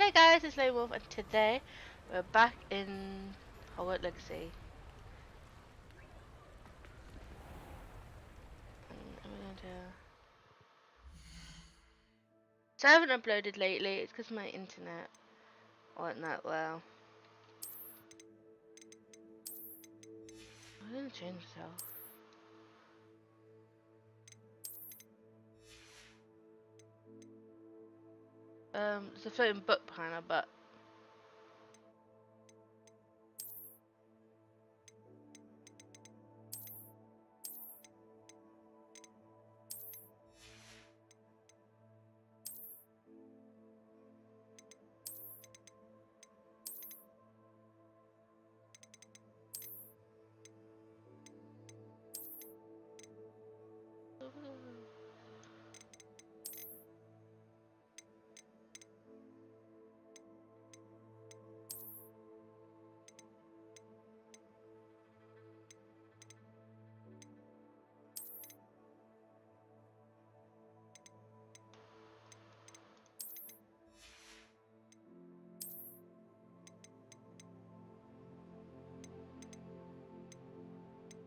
Hey guys, it's Lone Wolf, and today we're back in Hogwarts Legacy. And we're going to... So I haven't uploaded lately, it's because my internet wasn't that well. I'm going to change myself. There's a floating book behind our butt.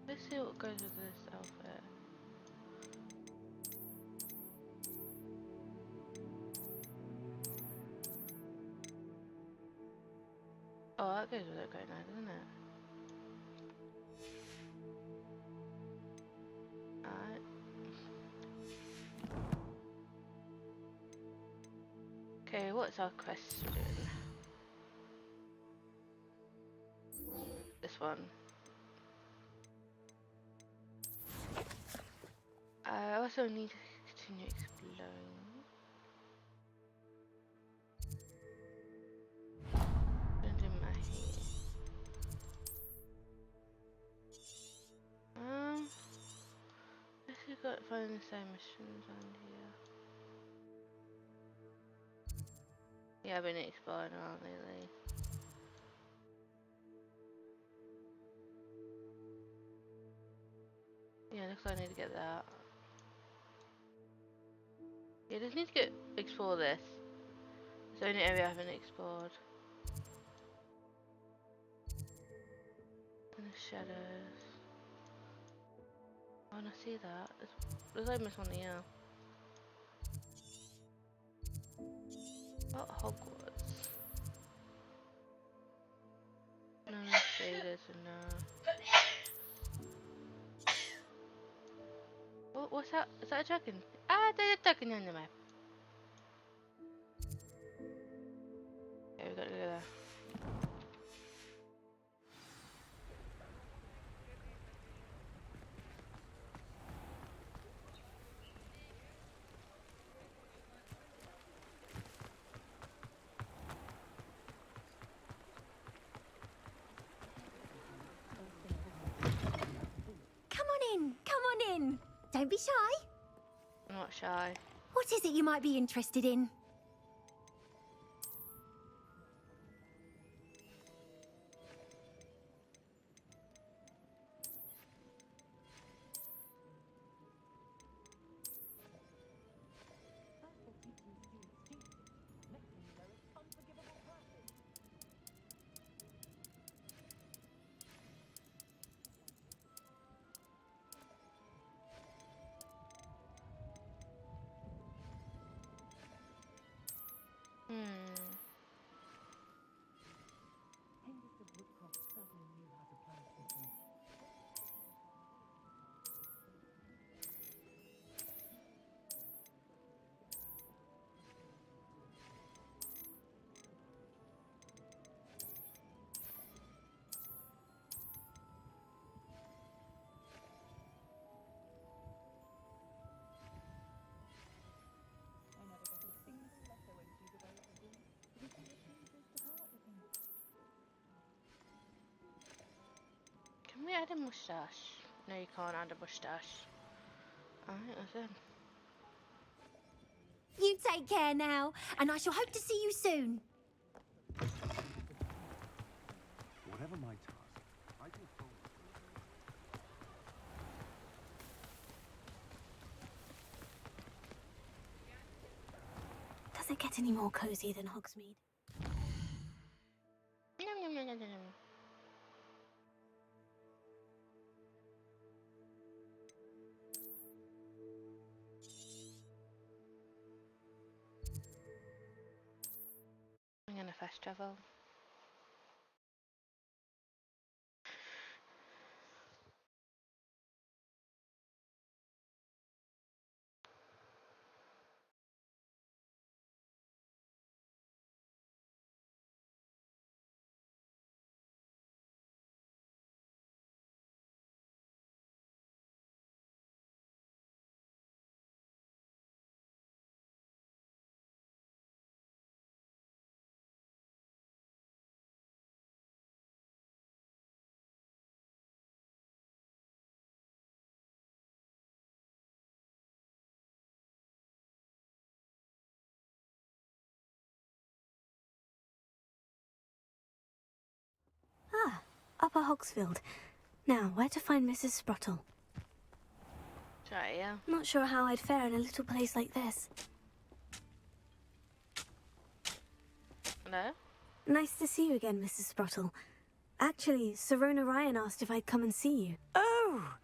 Let's see what goes with this outfit. Oh, that goes with it quite nice, doesn't it? Alright. Okay, what's our question? This one. I also need to continue exploring. Gonna do my hair. Guess we got find the same missions on here. Yeah, I've been exploring around lately. Yeah, looks like I need to get that. Yeah, just need to explore this. It's the only area I haven't explored. In the shadows. Oh, and I see that. There's almost one here. What Hogwarts? No, shaders and no. What's that? Is that a dragon? Ah, there's a dragon on the map. Okay, we got to go there. Come on in. Don't be shy. I'm not shy. What is it you might be interested in? Can we add a moustache? No, you can't add a moustache. Alright, that's it. You take care now, and I shall hope to see you soon. Whatever my task, I can follow. Does it get any more cozy than Hogsmeade? Yum, yum, yum, yum, yum. I'm gonna fast travel. Ah, Upper Hogsfield. Now, where to find Mrs. Sprottle? Right, yeah. Not sure how I'd fare in a little place like this. Hello? Nice to see you again, Mrs. Sprottle. Actually, Serona Ryan asked if I'd come and see you. Oh,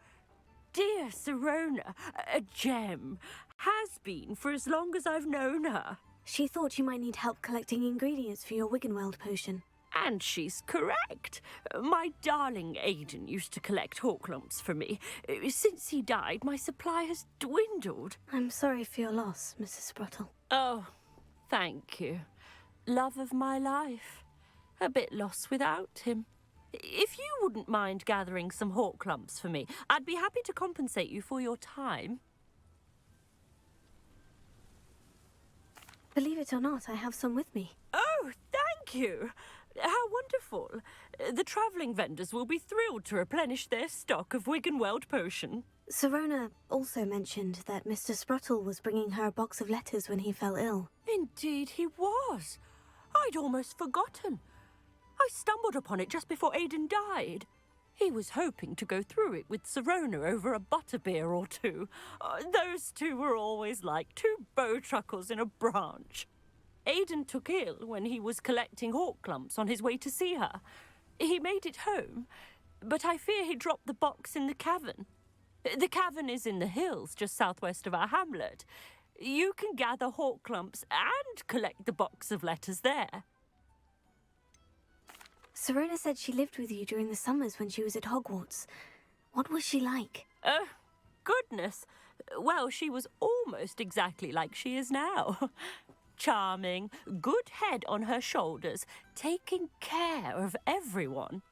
dear Serona, a gem. Has been for as long as I've known her. She thought you might need help collecting ingredients for your Wiggenweld potion. And she's correct. My darling Aidan used to collect hawk lumps for me. Since he died, my supply has dwindled. I'm sorry for your loss, Mrs. Sprottle. Oh, thank you. Love of my life. A bit lost without him. If you wouldn't mind gathering some hawk lumps for me, I'd be happy to compensate you for your time. Believe it or not, I have some with me. Oh, thank you. How wonderful. The travelling vendors will be thrilled to replenish their stock of Wiggenweld potion. Serona also mentioned that Mr. Sprottle was bringing her a box of letters when he fell ill. Indeed he was. I'd almost forgotten. I stumbled upon it just before Aidan died. He was hoping to go through it with Serona over a butterbeer or two. Those two were always like two bowtruckles in a branch. Aidan took ill when he was collecting hawk lumps on his way to see her. He made it home, but I fear he dropped the box in the cavern. The cavern is in the hills just southwest of our hamlet. You can gather hawk lumps and collect the box of letters there. Serona said she lived with you during the summers when she was at Hogwarts. What was she like? Oh, goodness. Well, she was almost exactly like she is now. Charming, good head on her shoulders, taking care of everyone.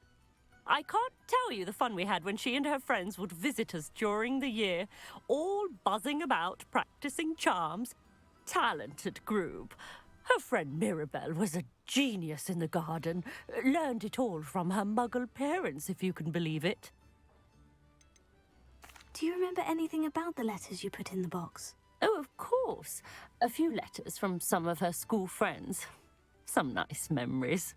I can't tell you the fun we had when she and her friends would visit us during the year, all buzzing about, practicing charms. Talented group. Her friend Mirabelle was a genius in the garden. Learned it all from her muggle parents, if you can believe it. Do you remember anything about the letters you put in the box? Oh, of course. A few letters from some of her school friends. Some nice memories.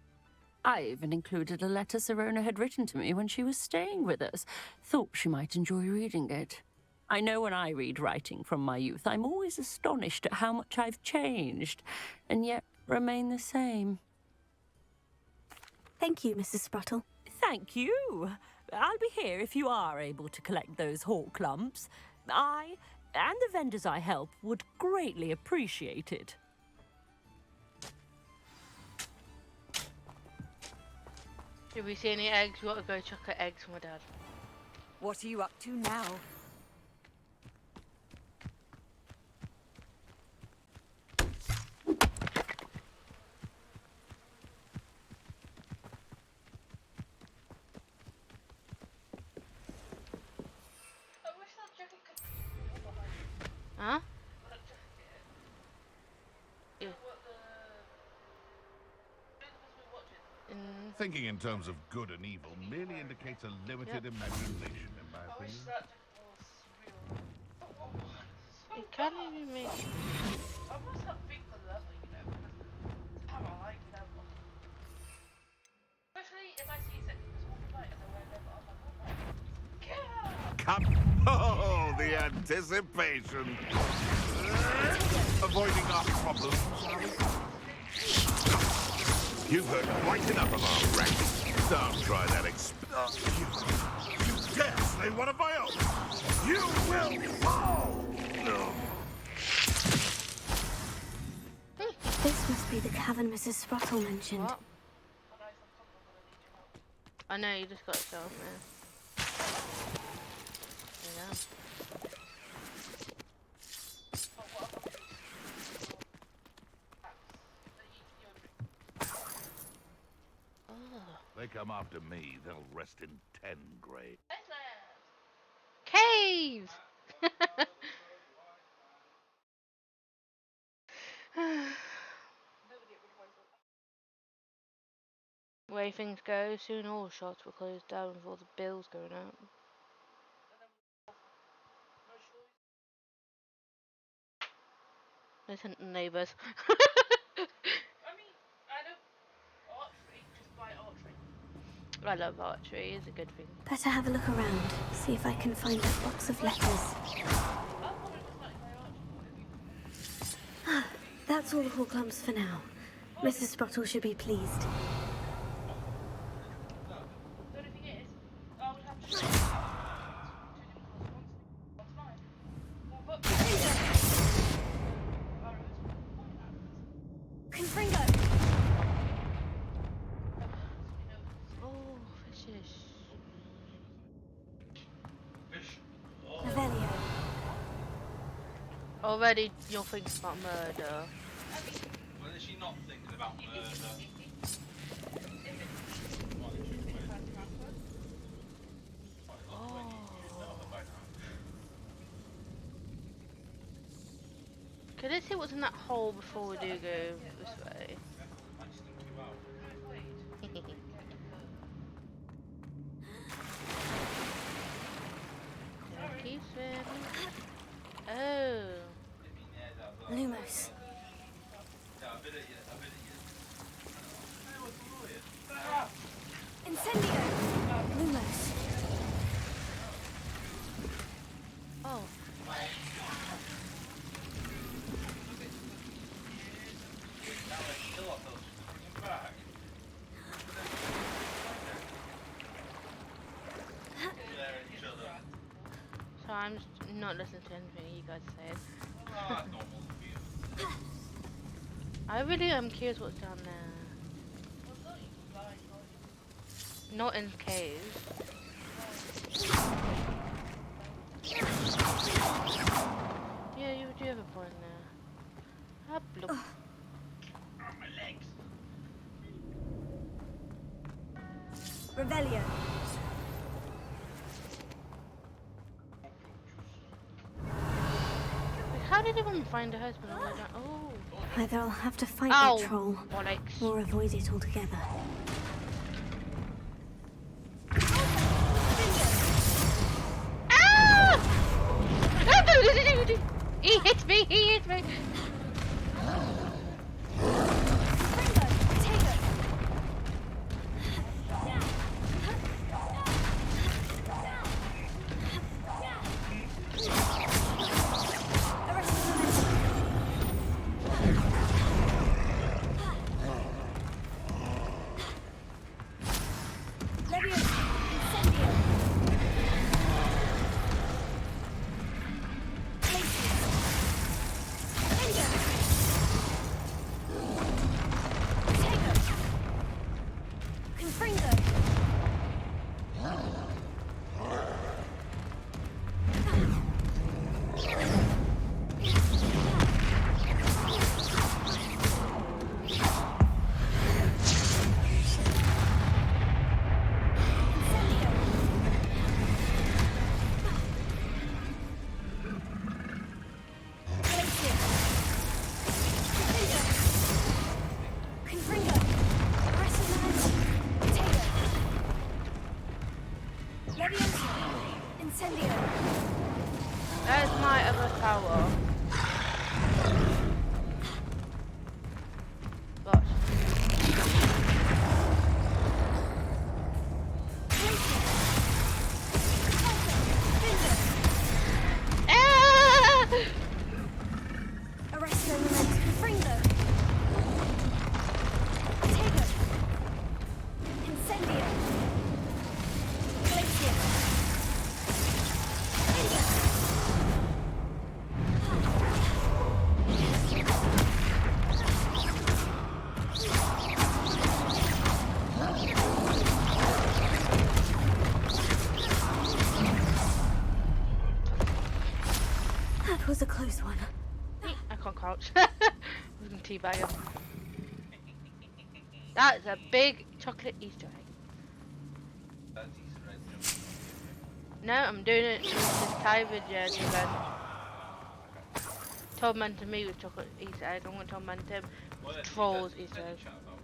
I even included a letter Serona had written to me when she was staying with us. Thought she might enjoy reading it. I know when I read writing from my youth, I'm always astonished at how much I've changed, and yet remain the same. Thank you, Mrs. Sprottle. Thank you. I'll be here if you are able to collect those hawk lumps. I and the vendors I help would greatly appreciate it. Did we see any eggs? We want to go chocolate eggs for my dad. What are you up to now? Huh? Yeah. Thinking in terms of good and evil merely indicates a limited imagination, in my opinion. You can't even make. Come! Oh, the anticipation! Avoiding our problems, shall we? You've heard quite enough of our practice. Don't try that you dare slay one of my own! You will fall! No. This must be the cavern Mrs. Sprottle mentioned. What? I know, you just got to show me. Yeah. They come after me, they'll rest in 10 graves. Caves! Way things go, soon all shops will close down with all the bills going out. Listen, neighbours. I love archery, it's a good thing. Better have a look around, see if I can find that box of letters. That's all the hall clumps for now. Mrs. Sprottle should be pleased. Oh, fishes. Revelio. Already you're thinking about murder. Well, is she not thinking about murder? Okay, let's see what's in that hole before we do go this way. Keep swimming. Oh. Lumos. Incendio! Lumos. Oh. So I'm just not listening to anything you guys say. I really am curious what's down there. Not in caves. Yeah, you do have a point there. Ah, bloop. Revelio. How did everyone find a husband all the way down? Oh. Either I'll have to fight Ow, that troll, bollocks. or avoid it altogether. Ah! He hit me, he hit me. teabag him. That's a big chocolate Easter egg. That's Easter egg. No, I'm doing it with this Thai video event. Torment me with chocolate Easter egg. I'm going to torment him Well, with trolls did Easter you egg. chat about?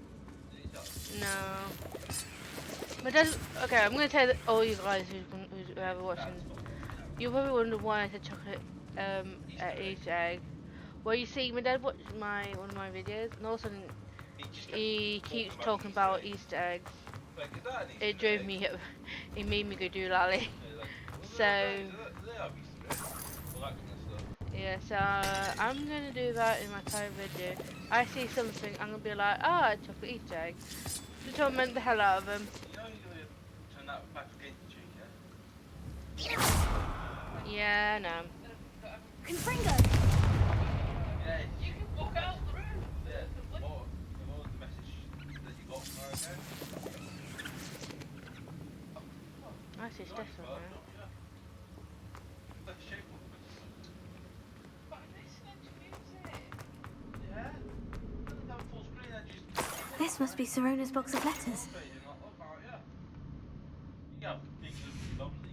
Did you chat? No. My dad. Okay, I'm going to tell all you guys who's ever watching. You probably wonder why I said chocolate Easter egg. Well, you see, my dad watched one of my videos, and all of a sudden he keeps talking about Easter eggs. Like, is that an Easter It drove egg? me. It made me go do lolly. Like, So they have Easter eggs. All that kind of stuff. yeah, so I'm gonna do that in my Thai video. I see something, I'm gonna be like, ah, oh, chocolate Easter egg. To torment the hell out of him. You know you're gonna turn that back against the cheek, yeah? Yeah, no. Confringo! Yeah, you can walk out the room. Yeah, what was the message that you got from her again? I see stuff on there. That's shameful. But I'm listening to music. Yeah? Look at that full screen and just... This must be Serona's box of letters. Yeah, big lovely.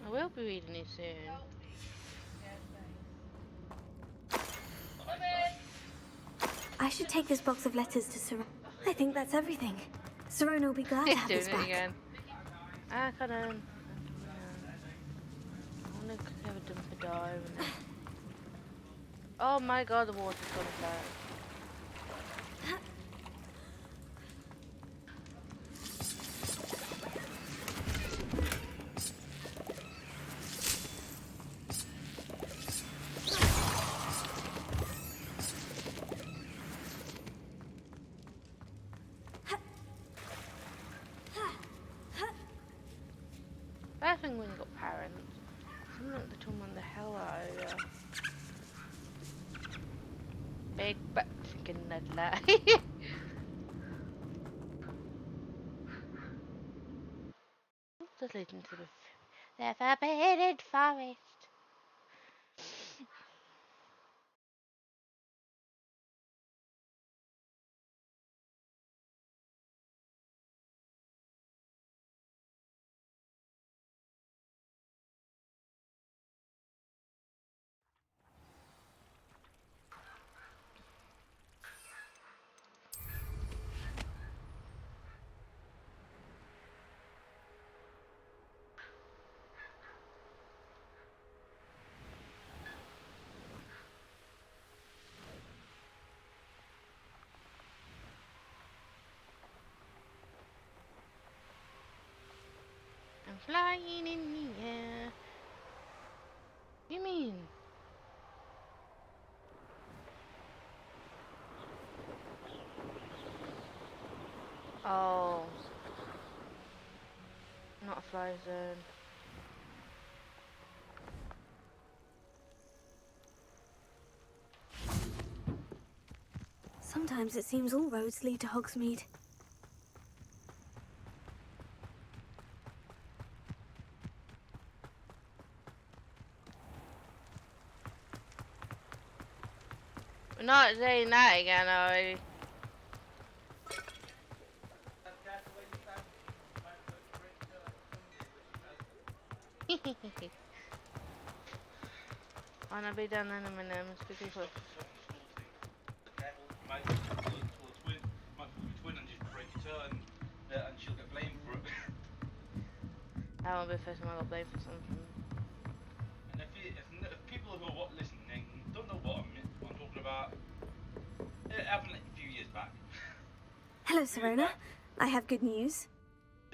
I will be reading it soon. I should take this box of letters to Serona. I think that's everything. Serona will be glad to He's have doing this it back. again. I can't. I wanna have a dump a dive. Oh my god, the water's gone flat. Bad thing when you got parents. Something like they torment the hell out of you. Big butt chicken nutler. Just leading to the forbidden forest. I'm flying in the air. You mean? Oh. Not a fly zone. Sometimes it seems all roads lead to Hogsmeade. We're not saying that again, are we? Wanna be done in a minute, because Might be twin and just break it and she'll get blamed for it. that won't be the first time I got blamed for something. And if people who are listening don't know what I'm talking about, it happened like a few years back. Hello, Serona. I have good news.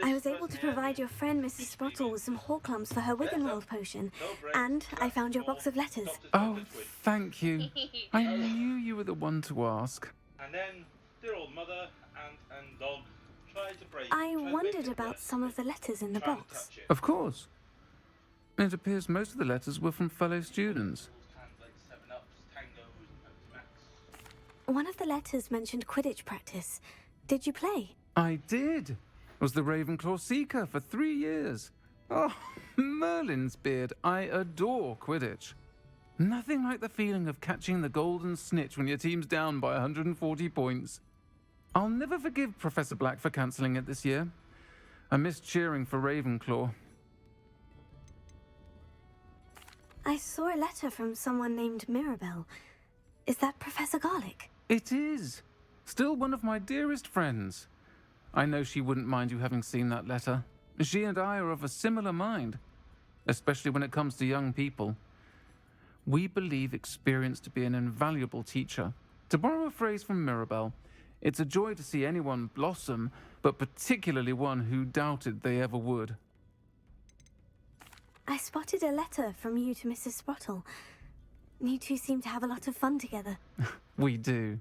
I was able to provide your friend Mrs. Sprottle with some Horklumps for her Wiggenweld potion, and I found your box of letters. Oh, thank you. I knew you were the one to ask. And then dear old mother and dog tried to break. I wondered about some of the letters in the box. Of course. It appears most of the letters were from fellow students. One of the letters mentioned Quidditch practice. Did you play? I did. Was the Ravenclaw Seeker for 3 years. Oh, Merlin's beard. I adore Quidditch. Nothing like the feeling of catching the golden snitch when your team's down by 140 points. I'll never forgive Professor Black for cancelling it this year. I missed cheering for Ravenclaw. I saw a letter from someone named Mirabelle. Is that Professor Garlick? It is. Still one of my dearest friends. I know she wouldn't mind you having seen that letter. She and I are of a similar mind, especially when it comes to young people. We believe experience to be an invaluable teacher. To borrow a phrase from Mirabelle, it's a joy to see anyone blossom, but particularly one who doubted they ever would. I spotted a letter from you to Mrs. Sprottle. You two seem to have a lot of fun together. We do.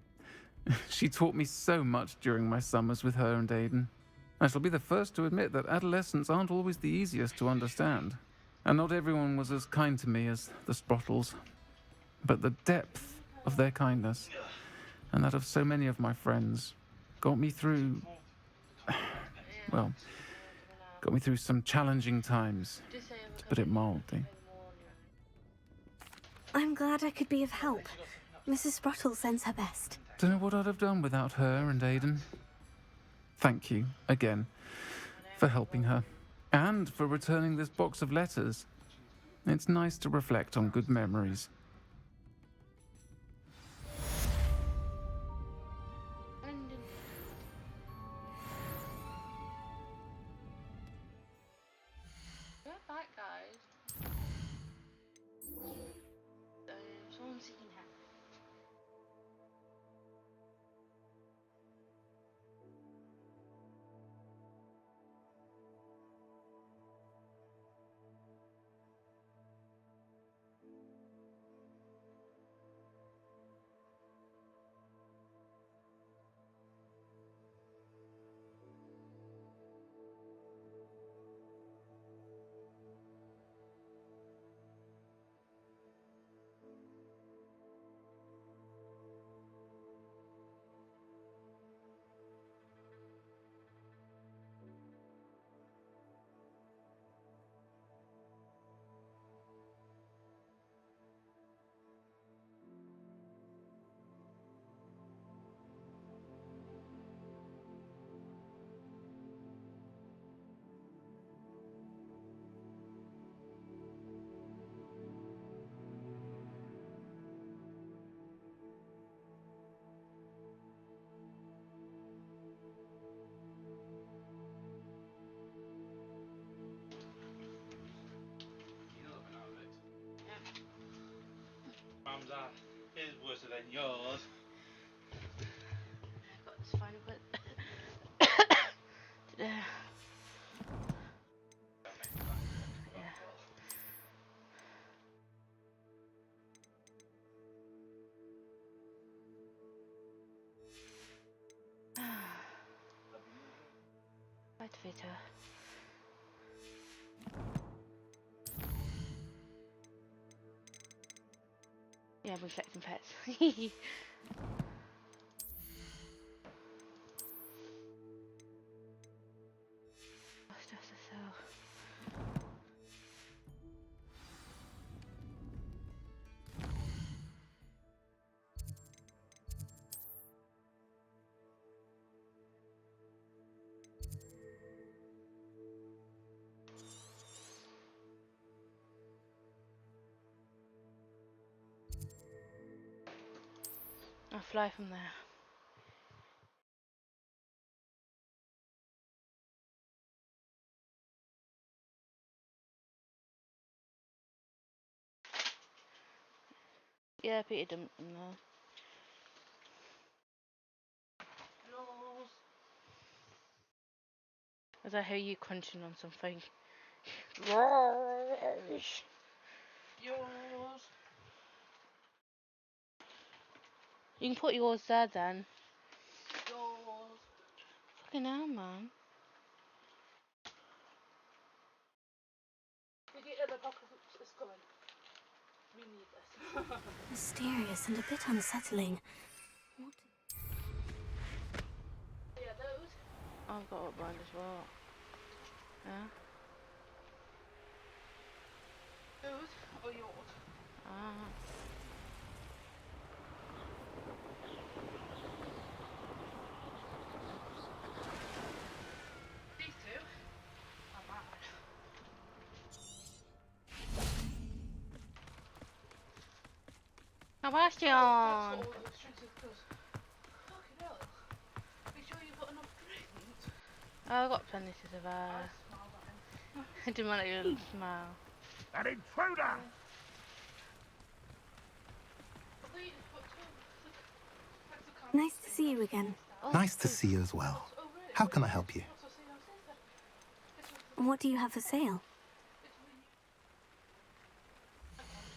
She taught me so much during my summers with her and Aidan. I shall be the first to admit that adolescents aren't always the easiest to understand. And not everyone was as kind to me as the Sprottles. But the depth of their kindness, and that of so many of my friends, got me through... well, got me through some challenging times, to put it mildly. I'm glad I could be of help. Mrs. Sprottle sends her best. Don't know what I'd have done without her and Aidan. Thank you, again, for helping her, and for returning this box of letters. It's nice to reflect on good memories. We're back, guys. Someone's seen her. Mum's is worse than yours. I've got this final bit. Yeah. Activator. Yeah, we're collecting pets. What's just a cell? I'll fly from there. Yeah, Peter dumped them there. As I hear you crunching on something. Yours. You can put yours there then. Yours. Fucking hell, man. Mysterious and a bit unsettling. What? I've got up behind as well. Yeah? Yours or yours? Ah. These two are mad. Sebastian! That's what all the restricted does. Fucking hell. Make sure you've got enough drinks. Oh, I've got plenty to survive. I didn't want you to smile. An intruder! Nice to see you again. Nice to see you as well. How can I help you? What do you have for sale?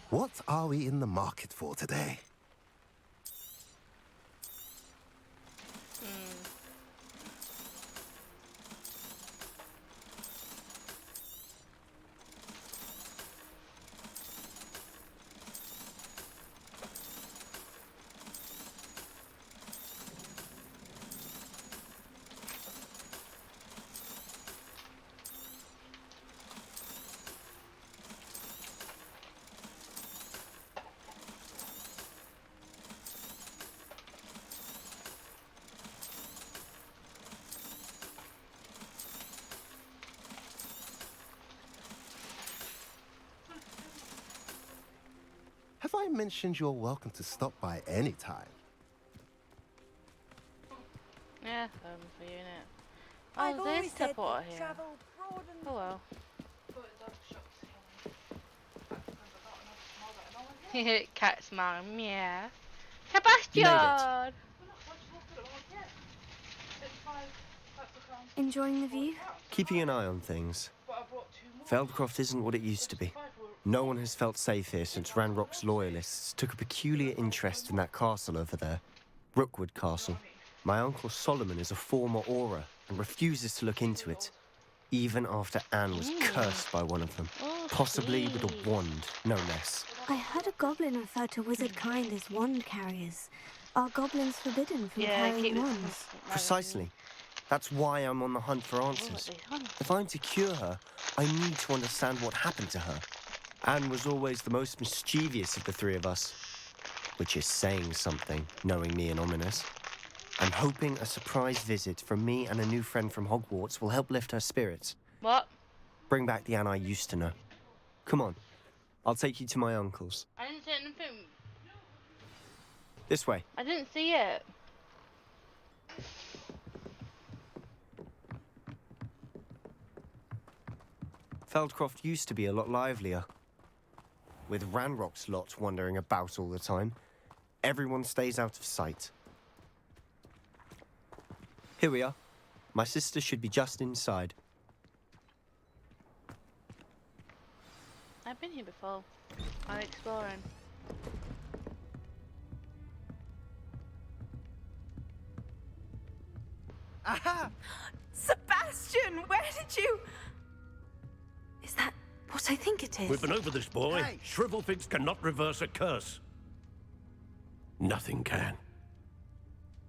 What are we in the market for today? Have I mentioned you're welcome to stop by any time? Yeah, for you, innit? I've Oh, always there's said support that here. travel broadens. Oh well. Cat smile, yeah. Sebastian! Enjoying the view? Keeping an eye on things. Feldcroft isn't what it used to be. No one has felt safe here since Ranrock's loyalists took a peculiar interest in that castle over there, Rookwood Castle. My uncle Solomon is a former Auror and refuses to look into it, even after Anne was cursed by one of them, possibly with a wand, no less. I heard a goblin refer to wizard kind as wand carriers. Are goblins forbidden from carrying wands? Precisely. That's why I'm on the hunt for answers. If I'm to cure her, I need to understand what happened to her. Anne was always the most mischievous of the three of us, which is saying something, knowing me and Ominous. I'm hoping a surprise visit from me and a new friend from Hogwarts will help lift her spirits. What? Bring back the Anne I used to know. Come on, I'll take you to my uncle's. I didn't see anything. This way. I didn't see it. Feldcroft used to be a lot livelier. With Ranrock's lot wandering about all the time, everyone stays out of sight. Here we are. My sister should be just inside. I've been here before. I'm exploring. Aha! Sebastian, where did you... Is that what I think it is? We've been over this, boy. Hey. Shrivelfigs cannot reverse a curse. Nothing can.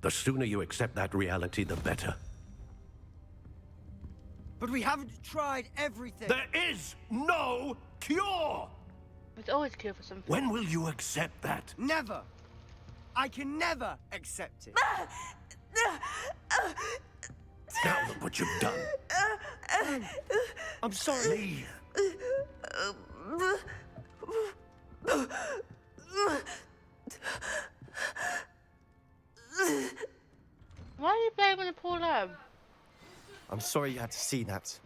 The sooner you accept that reality, the better. But we haven't tried everything. There is no cure! There's always a cure for something. When will you accept that? Never. I can never accept it. Now look what you've done. I'm sorry. Leave. Why are you blaming the poor lad? I'm sorry you had to see that.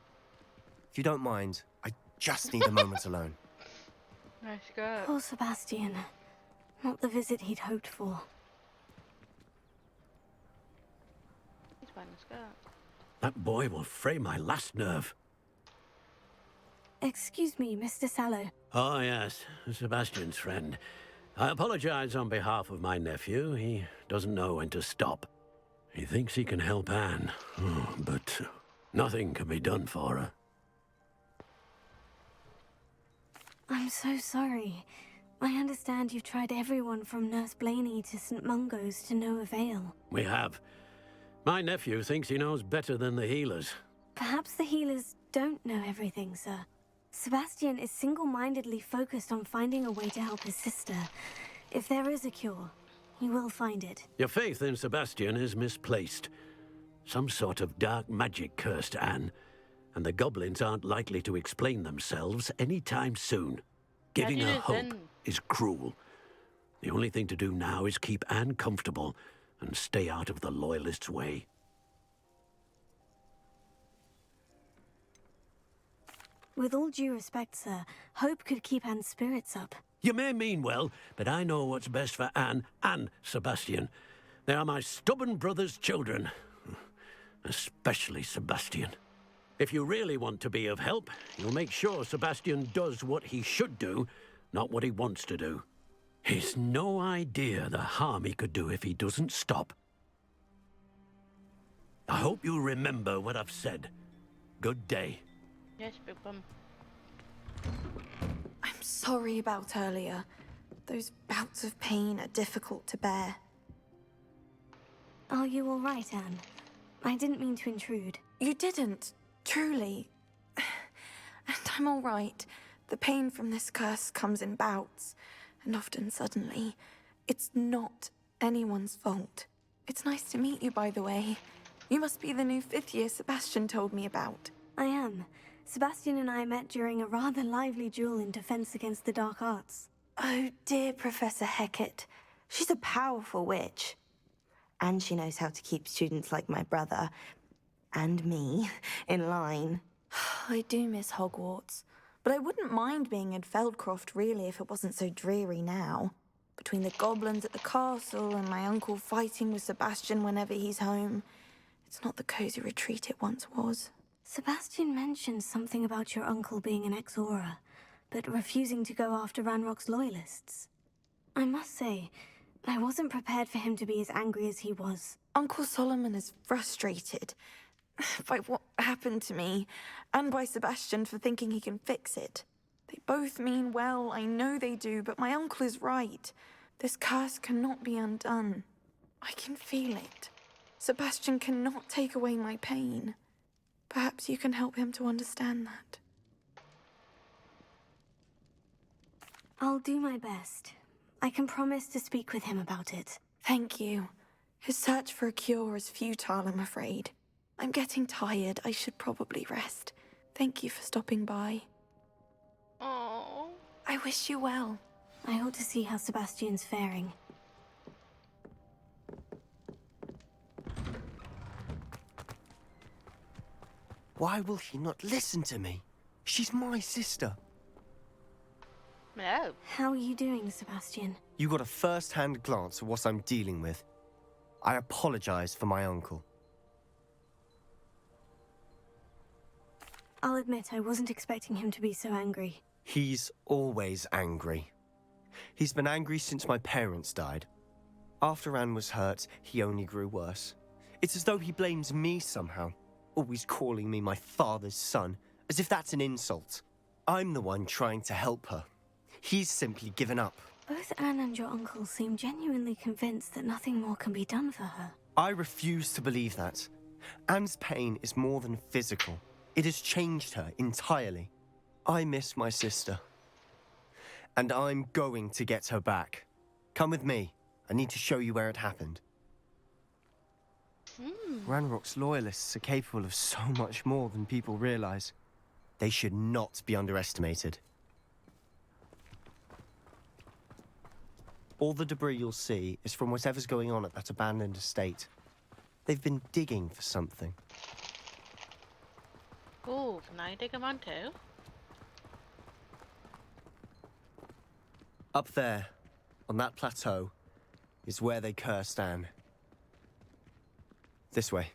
If you don't mind, I just need a moment alone. Nice skirt. Poor Sebastian. Not the visit he'd hoped for. He's wearing a skirt. That boy will fray my last nerve. Excuse me, Mr. Sallow. Oh, yes, Sebastian's friend. I apologize on behalf of my nephew. He doesn't know when to stop. He thinks he can help Anne, but nothing can be done for her. I'm so sorry. I understand you've tried everyone from Nurse Blaney to St. Mungo's to no avail. We have. My nephew thinks he knows better than the healers. Perhaps the healers don't know everything, sir. Sebastian is single-mindedly focused on finding a way to help his sister. If there is a cure, he will find it. Your faith in Sebastian is misplaced. Some sort of dark magic cursed Anne, and the goblins aren't likely to explain themselves anytime soon. Giving her hope is cruel. The only thing to do now is keep Anne comfortable and stay out of the Loyalists' way. With all due respect, sir, hope could keep Anne's spirits up. You may mean well, but I know what's best for Anne and Sebastian. They are my stubborn brother's children. Especially Sebastian. If you really want to be of help, you'll make sure Sebastian does what he should do, not what he wants to do. He's no idea the harm he could do if he doesn't stop. I hope you remember what I've said. Good day. Yes, Big Bum. I'm sorry about earlier. Those bouts of pain are difficult to bear. Are you all right, Anne? I didn't mean to intrude. You didn't, truly. And I'm all right. The pain from this curse comes in bouts, and often suddenly. It's not anyone's fault. It's nice to meet you, by the way. You must be the new 5th year Sebastian told me about. I am. Sebastian and I met during a rather lively duel in defense against the dark arts. Oh, dear Professor Hecat. She's a powerful witch. And she knows how to keep students like my brother, and me, in line. I do miss Hogwarts, but I wouldn't mind being in Feldcroft, really, if it wasn't so dreary now. Between the goblins at the castle and my uncle fighting with Sebastian whenever he's home, it's not the cozy retreat it once was. Sebastian mentioned something about your uncle being an ex-Auror, but refusing to go after Ranrock's Loyalists. I must say, I wasn't prepared for him to be as angry as he was. Uncle Solomon is frustrated by what happened to me, and by Sebastian for thinking he can fix it. They both mean well, I know they do, but my uncle is right. This curse cannot be undone. I can feel it. Sebastian cannot take away my pain. Perhaps you can help him to understand that. I'll do my best. I can promise to speak with him about it. Thank you. His search for a cure is futile, I'm afraid. I'm getting tired. I should probably rest. Thank you for stopping by. Oh. I wish you well. I ought to see how Sebastian's faring. Why will she not listen to me? She's my sister. No. How are you doing, Sebastian? You got a first-hand glance at what I'm dealing with. I apologize for my uncle. I'll admit I wasn't expecting him to be so angry. He's always angry. He's been angry since my parents died. After Anne was hurt, he only grew worse. It's as though he blames me somehow, always calling me my father's son, as if that's an insult. I'm the one trying to help her. He's simply given up. Both Anne and your uncle seem genuinely convinced that nothing more can be done for her. I refuse to believe that. Anne's pain is more than physical. It has changed her entirely. I miss my sister. And I'm going to get her back. Come with me. I need to show you where it happened. Ranrock's Loyalists are capable of so much more than people realize. They should not be underestimated. All the debris you'll see is from whatever's going on at that abandoned estate. They've been digging for something. Oh, can I dig them on too? Up there, on that plateau, is where they cursed Anne. This way.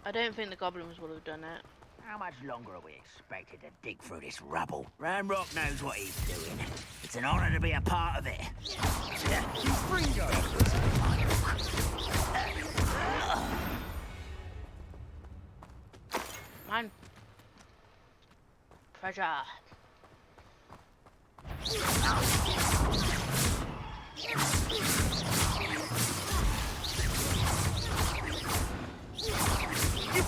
I don't think the goblins would have done it. How much longer are we expected to dig through this rubble? Ranrock knows what he's doing. It's an honor to be a part of it. Man. Treasure. You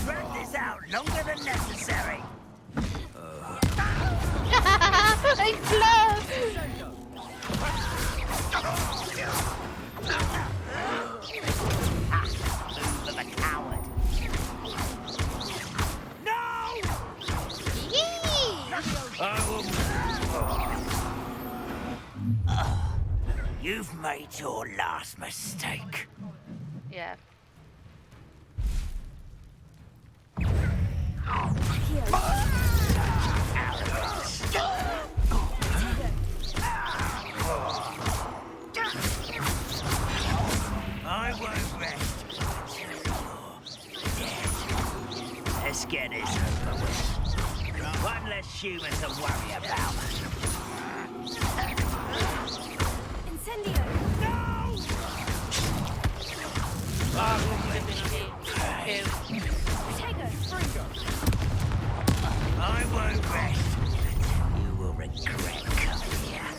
Drag this out longer than necessary. Move of a coward. No! You've made your last mistake. Yeah. I won't rest until you're dead. Let's get this over with. One less human to worry about. Incendio! I won't rest until you will regret coming here.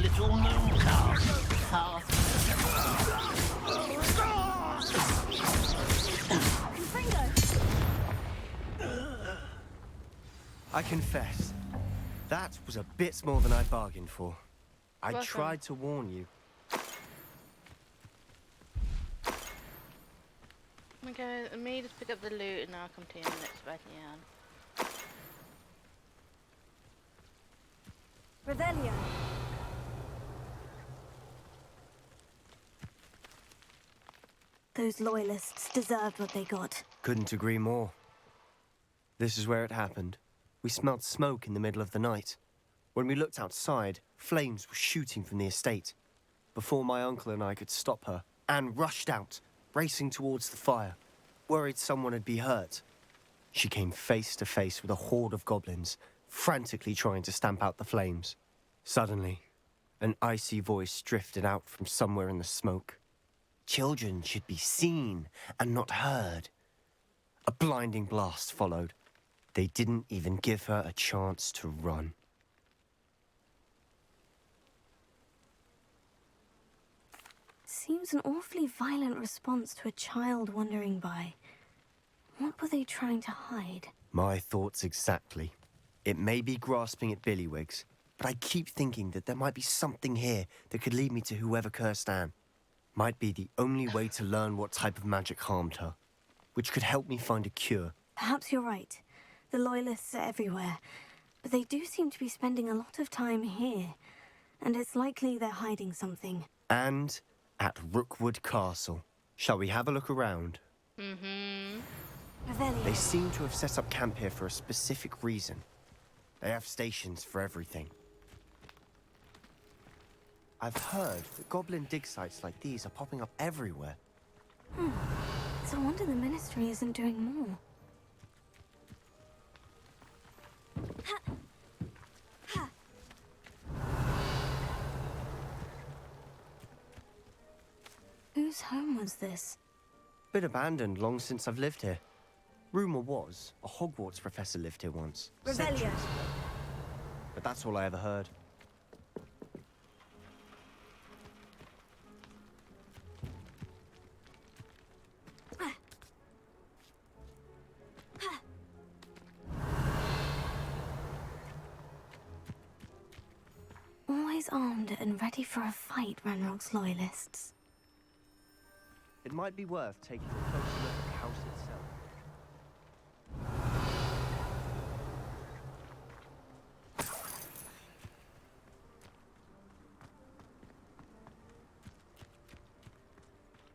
Little moon calf. I confess, that was a bit more than I bargained for. I Welcome. tried to warn you. Okay, let me just pick up the loot and I'll come to you in the next Sebastian. Revelio. Those loyalists deserved what they got. Couldn't agree more. This is where it happened. We smelled smoke in the middle of the night. When we looked outside, flames were shooting from the estate. Before my uncle and I could stop her, Anne rushed out, racing towards the fire, worried someone had been hurt. She came face to face with a horde of goblins, frantically trying to stamp out the flames. Suddenly, an icy voice drifted out from somewhere in the smoke. Children should be seen and not heard. A blinding blast followed. They didn't even give her a chance to run. Seems an awfully violent response to a child wandering by. What were they trying to hide? My thoughts exactly. It may be grasping at Billywigs, but I keep thinking that there might be something here that could lead me to whoever cursed Anne. Might be the only way to learn what type of magic harmed her, which could help me find a cure. Perhaps you're right. The Loyalists are everywhere, but they do seem to be spending a lot of time here, and it's likely they're hiding something. And at Rookwood Castle. Shall we have a look around? Mm-hmm. They seem to have set up camp here for a specific reason. They have stations for everything. I've heard that goblin dig sites like these are popping up everywhere. It's a wonder the Ministry isn't doing more. Whose home was this? Been abandoned long since I've lived here. Rumour was, a Hogwarts professor lived here once. Centuries ago. But that's all I ever heard. Always armed and ready for a fight, Ranrock's Loyalists. It might be worth taking a closer look at the house itself.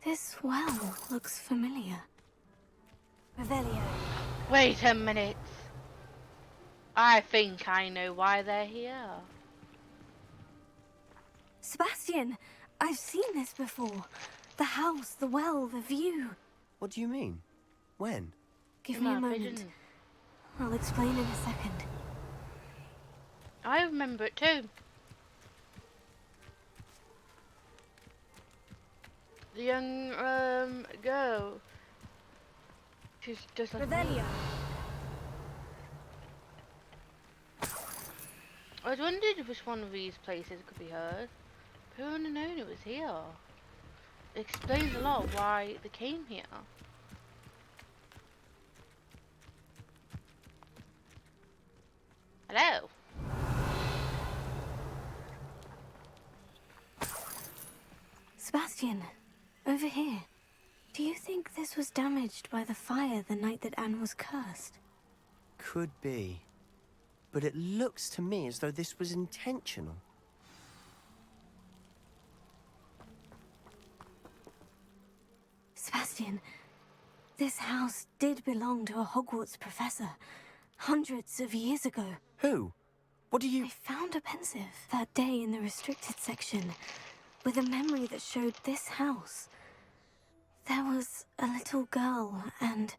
This well looks familiar. Revelio. Wait a minute. I think I know why they're here. Sebastian, I've seen this before. The house, the well, the view. What do you mean? When? Give me a moment. I'll explain in a second. I remember it too. The young girl. Just like Revelio. I was wondering which one of these places could be heard. Who would have known it was here? It explains a lot why they came here. Hello. Sebastian, over here. Do you think this was damaged by the fire the night that Anne was cursed? Could be. But it looks to me as though this was intentional. Sebastian, this house did belong to a Hogwarts professor, hundreds of years ago. Who? What do you... I found a pensive that day in the restricted section, with a memory that showed this house. There was a little girl and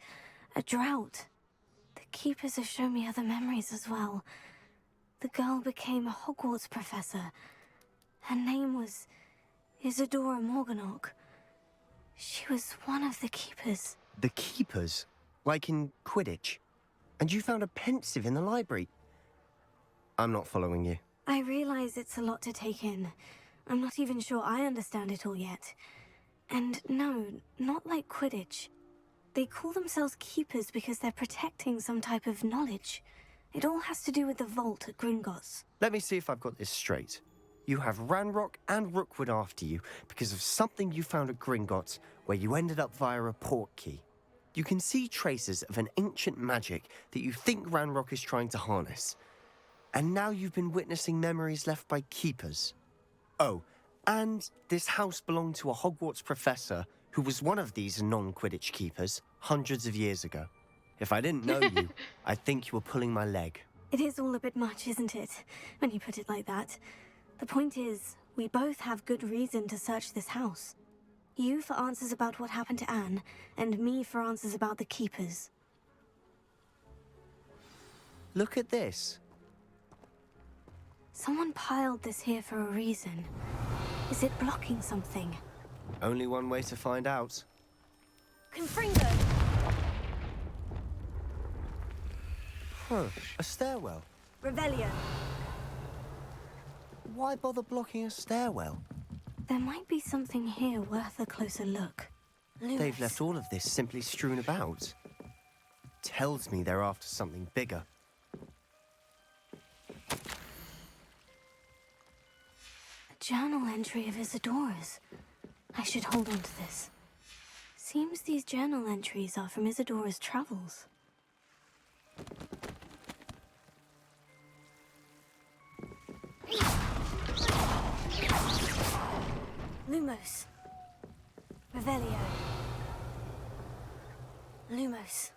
a drought. The keepers have shown me other memories as well. The girl became a Hogwarts professor. Her name was Isadora Morganach. She was one of the keepers. The keepers? Like in Quidditch? And you found a pensive in the library? I'm not following you. I realize it's a lot to take in. I'm not even sure I understand it all yet. And no, not like Quidditch. They call themselves keepers because they're protecting some type of knowledge. It all has to do with the vault at Gringotts. Let me see if I've got this straight. You have Ranrock and Rookwood after you because of something you found at Gringotts where you ended up via a port key. You can see traces of an ancient magic that you think Ranrock is trying to harness. And now you've been witnessing memories left by keepers. Oh, and this house belonged to a Hogwarts professor who was one of these non-Quidditch keepers hundreds of years ago. If I didn't know you, I'd think you were pulling my leg. It is all a bit much, isn't it, when you put it like that? The point is, we both have good reason to search this house. You for answers about what happened to Anne, and me for answers about the keepers. Look at this. Someone piled this here for a reason. Is it blocking something? Only one way to find out. Confringo! Huh, a stairwell. Revelio. Why bother blocking a stairwell? There might be something here worth a closer look. Lewis. They've left all of this simply strewn about. Tells me they're after something bigger. A journal entry of Isadora's. I should hold on to this. Seems these journal entries are from Isadora's travels. Lumos. Revelio. Lumos.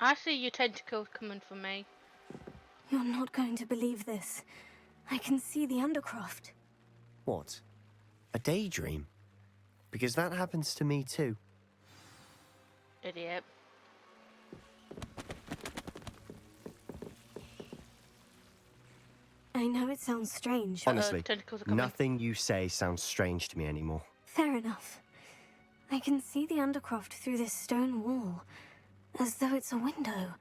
I see your tentacles coming for me. You're not going to believe this. I can see the Undercroft. What? A daydream? Because that happens to me too. Idiot. I know it sounds strange. Honestly, tentacles are coming. nothing you say sounds strange to me anymore. Fair enough. I can see the Undercroft through this stone wall, as though it's a window.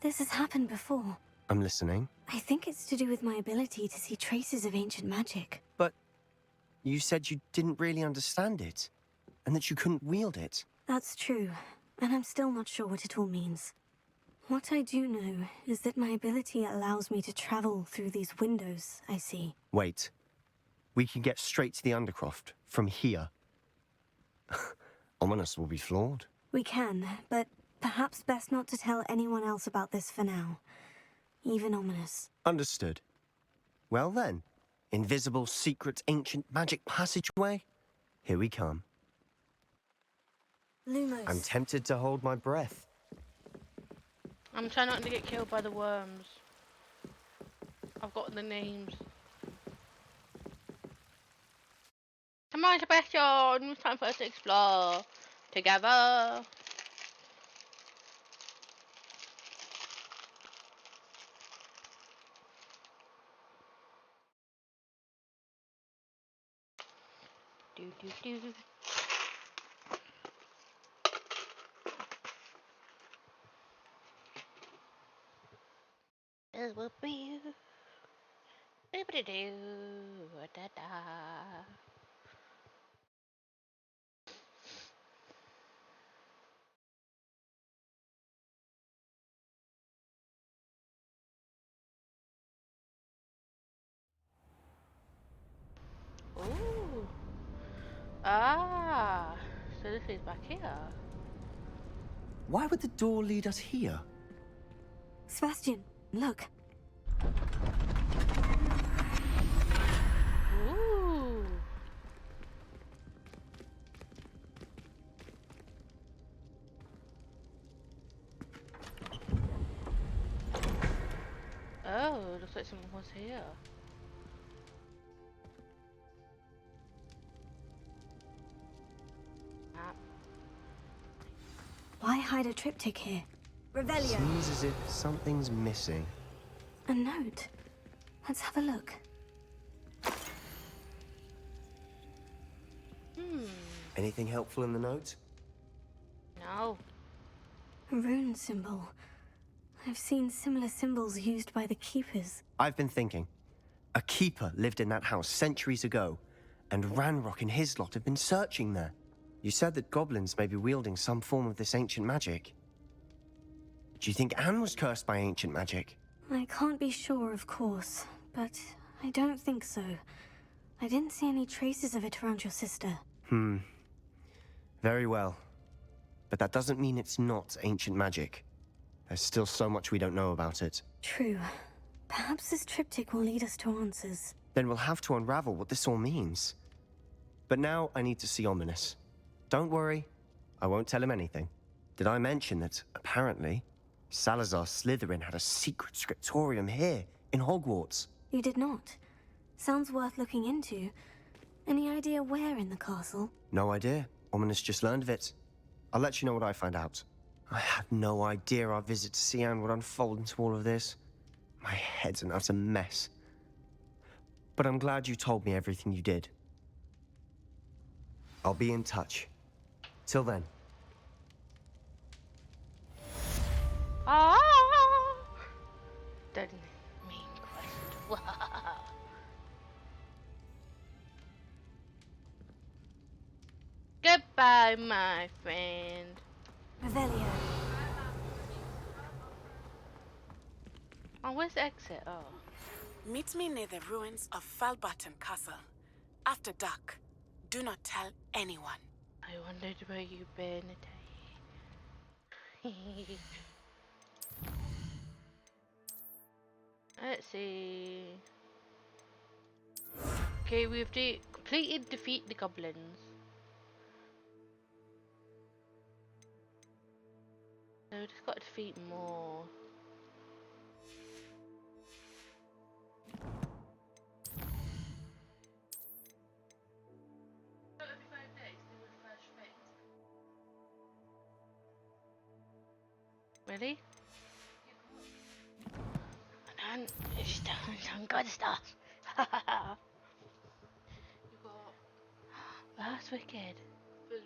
This has happened before. I'm listening. I think it's to do with my ability to see traces of ancient magic. But you said you didn't really understand it, and that you couldn't wield it. That's true, and I'm still not sure what it all means. What I do know is that my ability allows me to travel through these windows I see. Wait. We can get straight to the Undercroft from here. Ominous will be floored. We can, but perhaps best not to tell anyone else about this for now. Even Ominous. Understood. Well then, invisible, secret, ancient magic passageway. Here we come. Lumos. I'm tempted to hold my breath. I'm trying not to get killed by the worms. I've got the names. Come on, Sebastian! It's time for us to explore together. Do do do. This will be you. Doo-ba-doo-doo, da-da. Ooh. Ah. So this is back here. Why would the door lead us here? Sebastian, look. Ooh. Oh, looks like someone was here. Map. Why hide a triptych here? Revelio. Seems as if something's missing. A note. Let's have a look. Anything helpful in the note? No. A rune symbol. I've seen similar symbols used by the keepers. I've been thinking. A keeper lived in that house centuries ago, and Ranrock and his lot have been searching there. You said that goblins may be wielding some form of this ancient magic. Do you think Anne was cursed by ancient magic? I can't be sure, of course, but I don't think so. I didn't see any traces of it around your sister. Very well. But that doesn't mean it's not ancient magic. There's still so much we don't know about it. True. Perhaps this triptych will lead us to answers. Then we'll have to unravel what this all means. But now I need to see Ominous. Don't worry, I won't tell him anything. Did I mention that, apparently, Salazar Slytherin had a secret scriptorium here, in Hogwarts? You did not. Sounds worth looking into. Any idea where in the castle? No idea. Ominous just learned of it. I'll let you know what I find out. I had no idea our visit to Cian would unfold into all of this. My head's an utter mess. But I'm glad you told me everything you did. I'll be in touch. Till then. Ah! Didn't mean quest. Goodbye, my friend. Revelio. Oh, where's the exit? Oh. Meet me near the ruins of Falbaton Castle. After dark. Do not tell anyone. I wondered where you've been today. Let's see. Okay, we've completed defeat the goblins. So we just got to defeat more. Really? It's done good stuff. You got that's wicked. 35.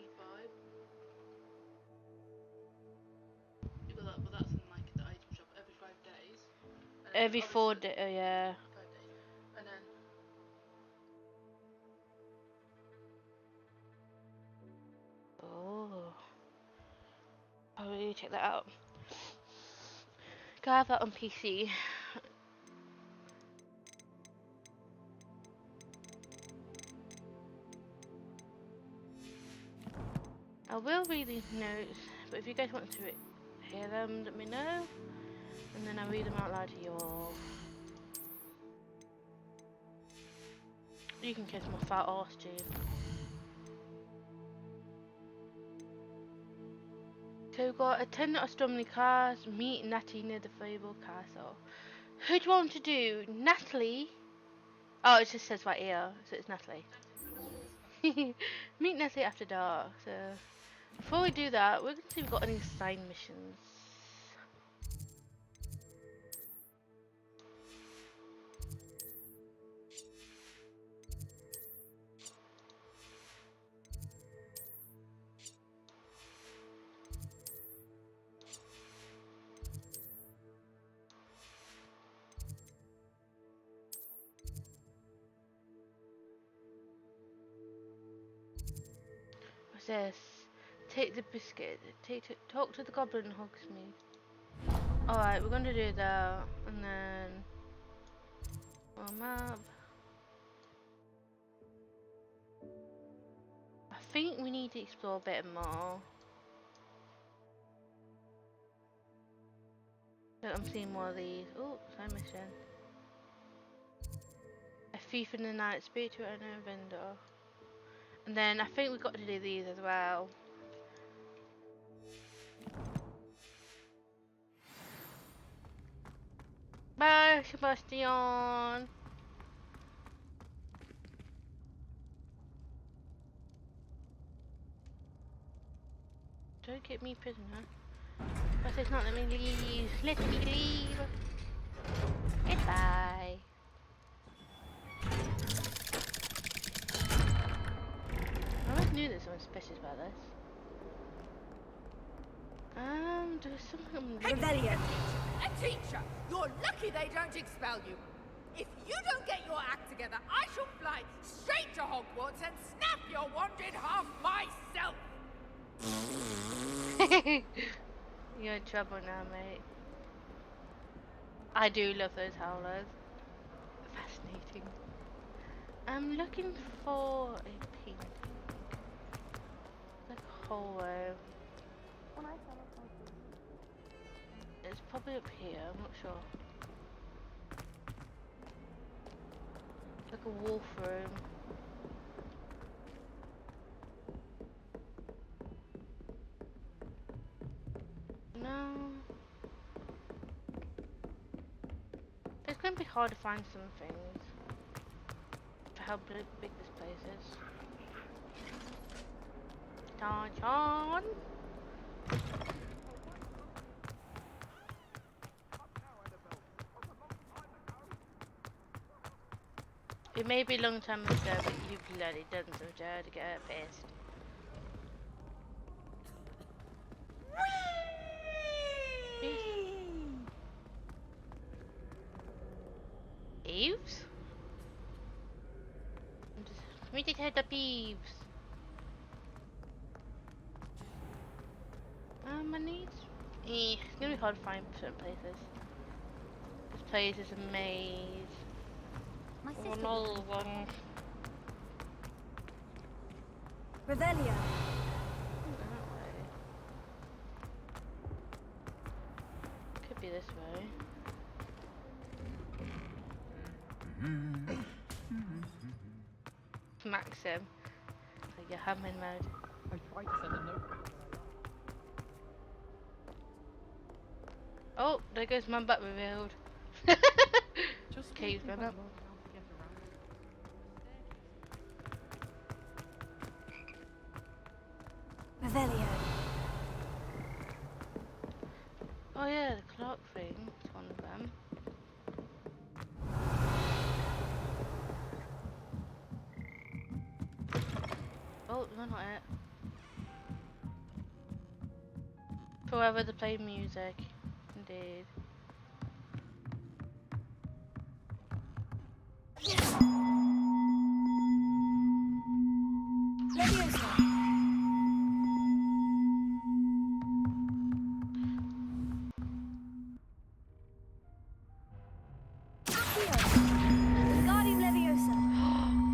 You got that, but that's in like the item shop every 5 days. Every 4 days, oh yeah. 5 days. And then oh, I'll really check that out. Go have that on PC. I will read these notes, but if you guys want to hear them, let me know, and then I'll read them out loud to you all. You can kiss my fat arse, Jane. So we've got attend astronomy class, meet Natty near the Fable Castle. Who do you want to do? Natalie? Oh, it just says right here, so it's Natalie. Meet Natalie after dark. So before we do that, we're going to see if we've got any side missions. this? Take the biscuit. Talk to the goblin Hogsmeade. Alright, we're gonna do that. And then... map. I think we need to explore a bit more. I'm seeing more of these. Oh, side mission. A thief in the night, speak to an unknown vendor. And then I think we've got to do these as well. Bye, Sebastian. Don't get me prisoner. But it's not, let me leave. Let me leave. Goodbye. I always knew there's something suspicious about this. There's something. Revelio. A teacher! You're lucky they don't expel you. If you don't get your act together, I shall fly straight to Hogwarts and snap your wand in half myself! You're in trouble now, mate. I do love those howlers. Fascinating. I'm looking for a painting. Like a hallway. It's probably up here, I'm not sure. Like a wolf room. No. It's gonna be hard to find some things. For how big this place is. John. It may be a long time ago, but you've bloody done some job to get her pissed. Eaves? We just head up Eaves. My needs? It's gonna be hard to find certain places. This place is a maze. Oh, another one. Revelio. Could be this way. Maxim. Like your humming mode. I tried to send a note. Oh, there goes my butt revealed. Just Cave's gone up. Revelio. Oh yeah, the clock thing. It's one of them. Oh, no, not it. Forever to play music. Indeed.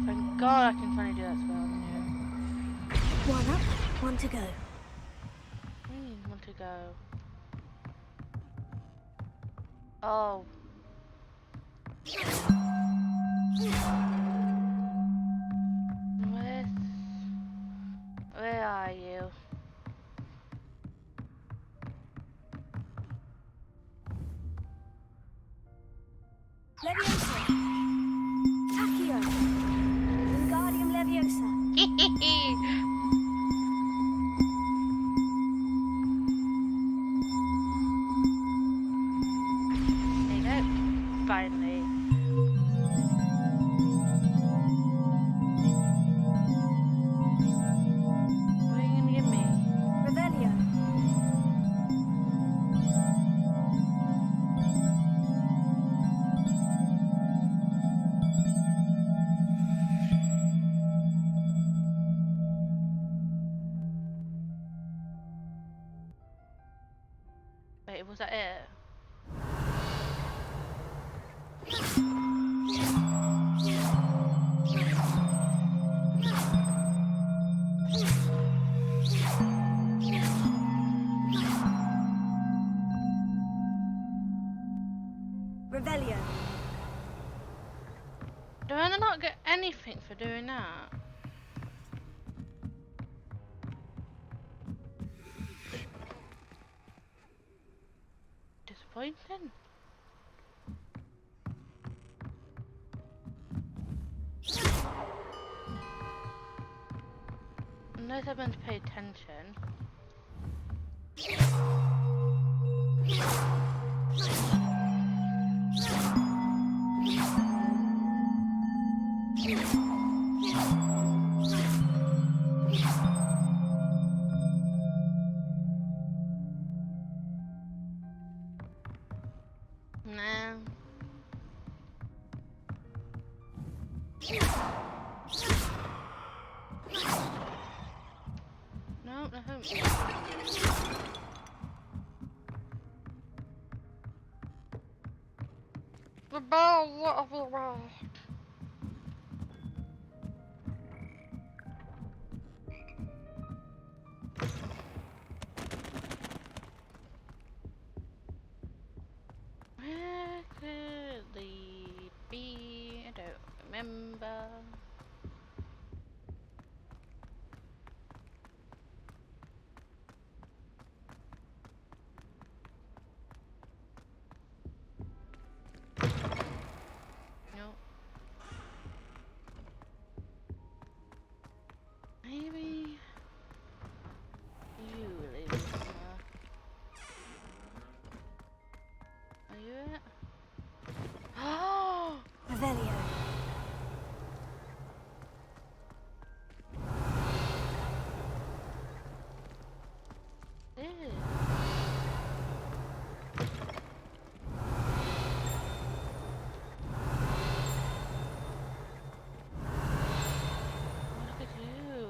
Thank God I can finally do that spell. Yeah. One up, one to go. One to go. Oh. Where are you? Leviosa. Accio. Wingardium Leviosa. There you go. Finally. Was that it? Revelio. Do I not get anything for doing that? Disappointing. Unless I'm meant to pay attention. No. No, nothing. The ball, what of the ball? Where could they be? I don't remember. No. Maybe you live somewhere. Are you it? Oh! Revelio. Ew. Look at you.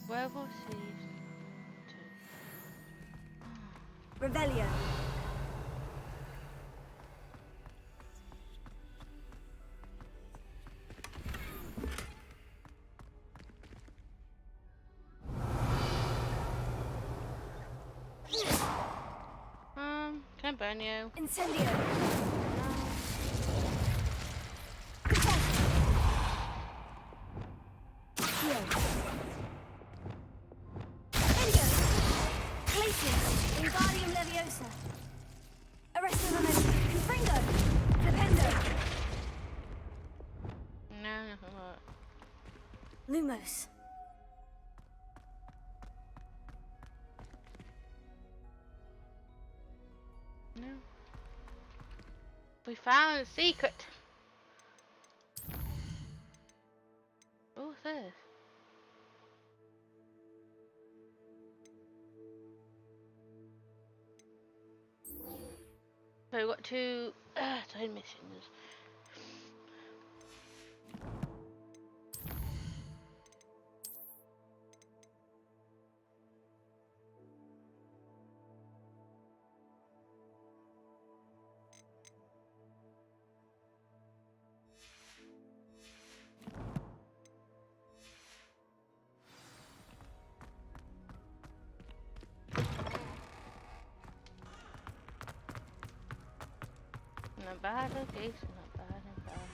Werewolf sees Revelio. Can I burn you? Incendio. Wingardium Leviosa. Arresto Momentum. Confringo. Flipendo. No, what? Lumos. No. We found a secret. What's this? So we've got two side missions. Not bad location, not bad, not bad.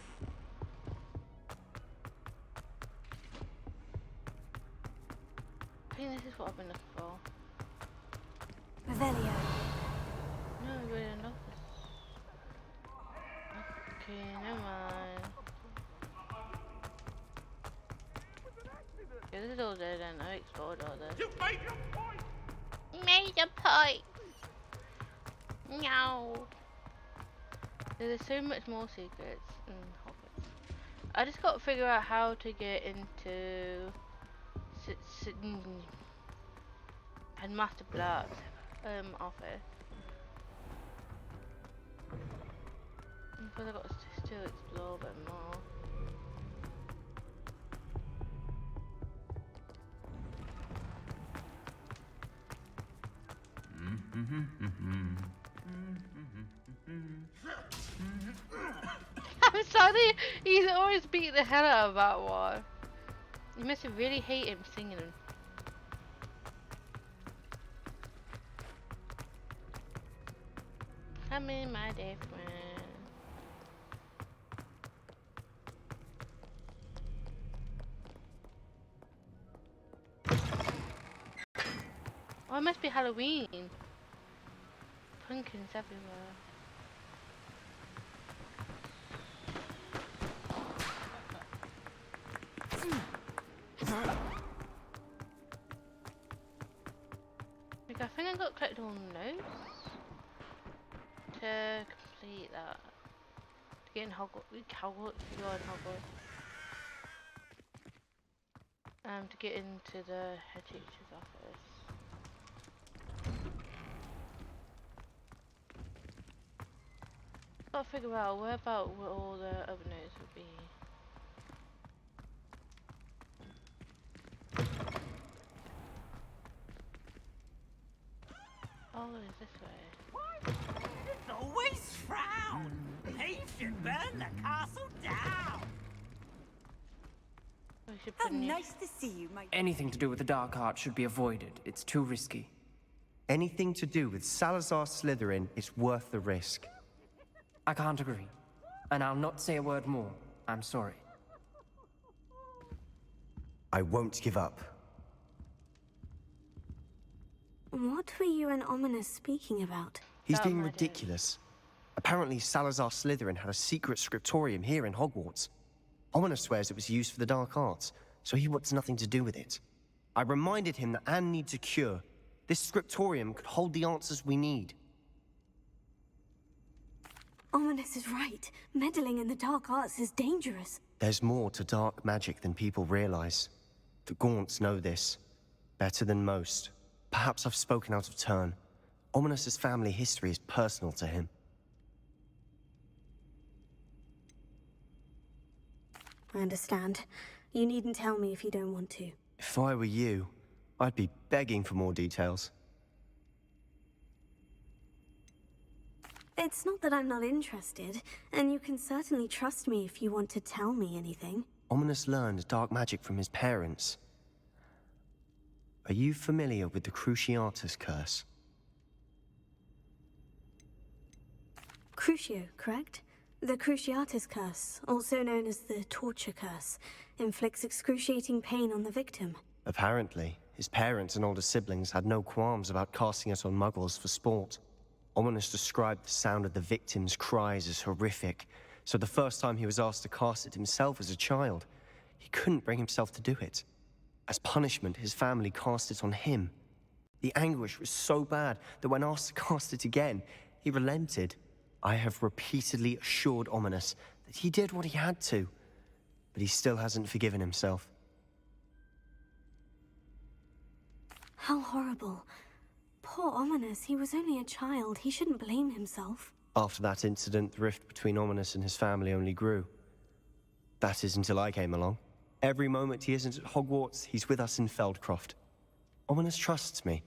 I think this is what I've been looking for. Revelio. No, I really don't know this. Okay, never mind. Yeah, this is all dead and I explored all this. You made your point! Made a point! No! There's so much more secrets in Hogwarts. I just got to figure out how to get into Headmaster Black's office. Because I got to still explore a bit more. I'm sorry, he's always beating the hell out of that one. You must really hate him singing. Come in, my dear friend. Oh, it must be Halloween. Pumpkins everywhere. Like, I think I got collected all notes to complete that. To get in Hogwarts, to go in Hogwarts. To get into the head teacher's office. Gotta figure out where all the other notes would be. Oh, it's this way. Always frown. He should burn the castle down. How nice to see you, my... Anything to do with the dark art should be avoided. It's too risky. Anything to do with Salazar Slytherin is worth the risk. I can't agree. And I'll not say a word more. I'm sorry. I won't give up. What were you and Ominous speaking about? He's being ridiculous. Apparently, Salazar Slytherin had a secret scriptorium here in Hogwarts. Ominous swears it was used for the dark arts, so he wants nothing to do with it. I reminded him that Anne needs a cure. This scriptorium could hold the answers we need. Ominous is right. Meddling in the dark arts is dangerous. There's more to dark magic than people realize. The Gaunts know this. Better than most. Perhaps I've spoken out of turn. Ominous's family history is personal to him. I understand. You needn't tell me if you don't want to. If I were you, I'd be begging for more details. It's not that I'm not interested, and you can certainly trust me if you want to tell me anything. Ominous learned dark magic from his parents. Are you familiar with the Cruciatus curse? Crucio, correct? The Cruciatus curse, also known as the torture curse, inflicts excruciating pain on the victim. Apparently, his parents and older siblings had no qualms about casting it on muggles for sport. Ominous described the sound of the victim's cries as horrific, so the first time he was asked to cast it himself as a child, he couldn't bring himself to do it. As punishment, his family cast it on him. The anguish was so bad that when asked to cast it again, he relented. I have repeatedly assured Ominous that he did what he had to, but he still hasn't forgiven himself. How horrible. Poor Ominous, he was only a child. He shouldn't blame himself. After that incident, the rift between Ominous and his family only grew. That is until I came along. Every moment he isn't at Hogwarts, he's with us in Feldcroft. Ominous trusts me.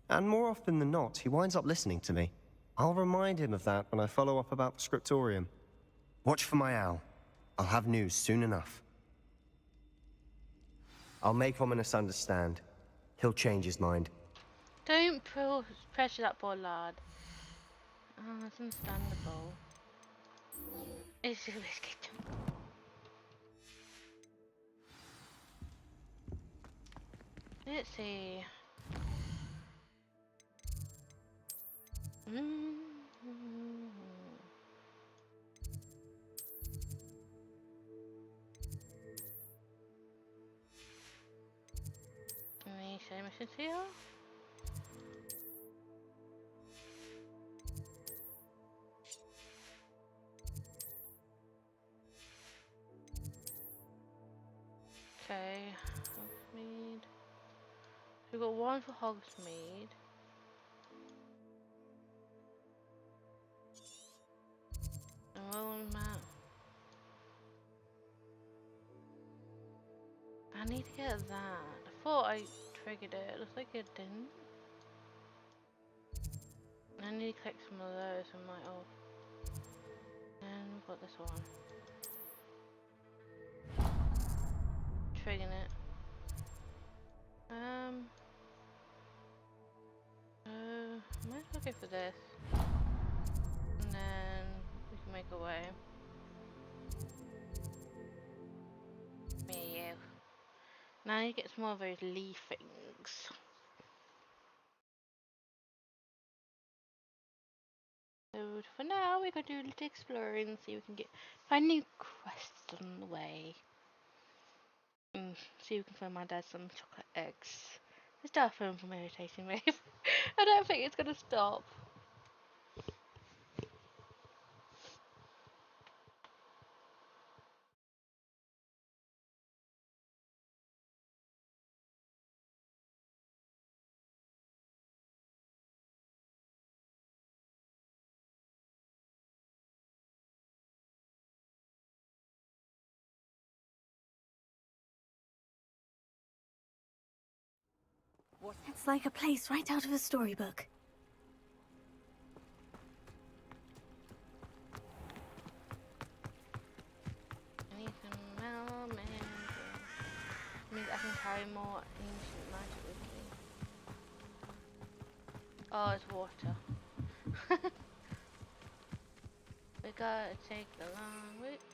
And more often than not, he winds up listening to me. I'll remind him of that when I follow up about the scriptorium. Watch for my owl. I'll have news soon enough. I'll make Ominous understand. He'll change his mind. Don't pressure that poor lad. Oh, that's understandable. It's a biscuit. Let's see. Any same missions here? Okay, Hogsmeade. We've got one for Hogsmeade. And one map. I need to get that. I thought I triggered it. Looks like it didn't. I need to collect some of those and might off. And we've got this one. Trading it. Might as well go for this. And then we can make a way. Me and you. Now you get some more of those leaf things. So for now we're gonna do a little exploring and see if we can find new quests on the way. See if we can find my dad some chocolate eggs. It's definitely from irritating me. I don't think it's gonna stop. It's like a place right out of a storybook. I need some melons. Means I can carry more ancient magic with me. Oh, it's water. We gotta take the long route.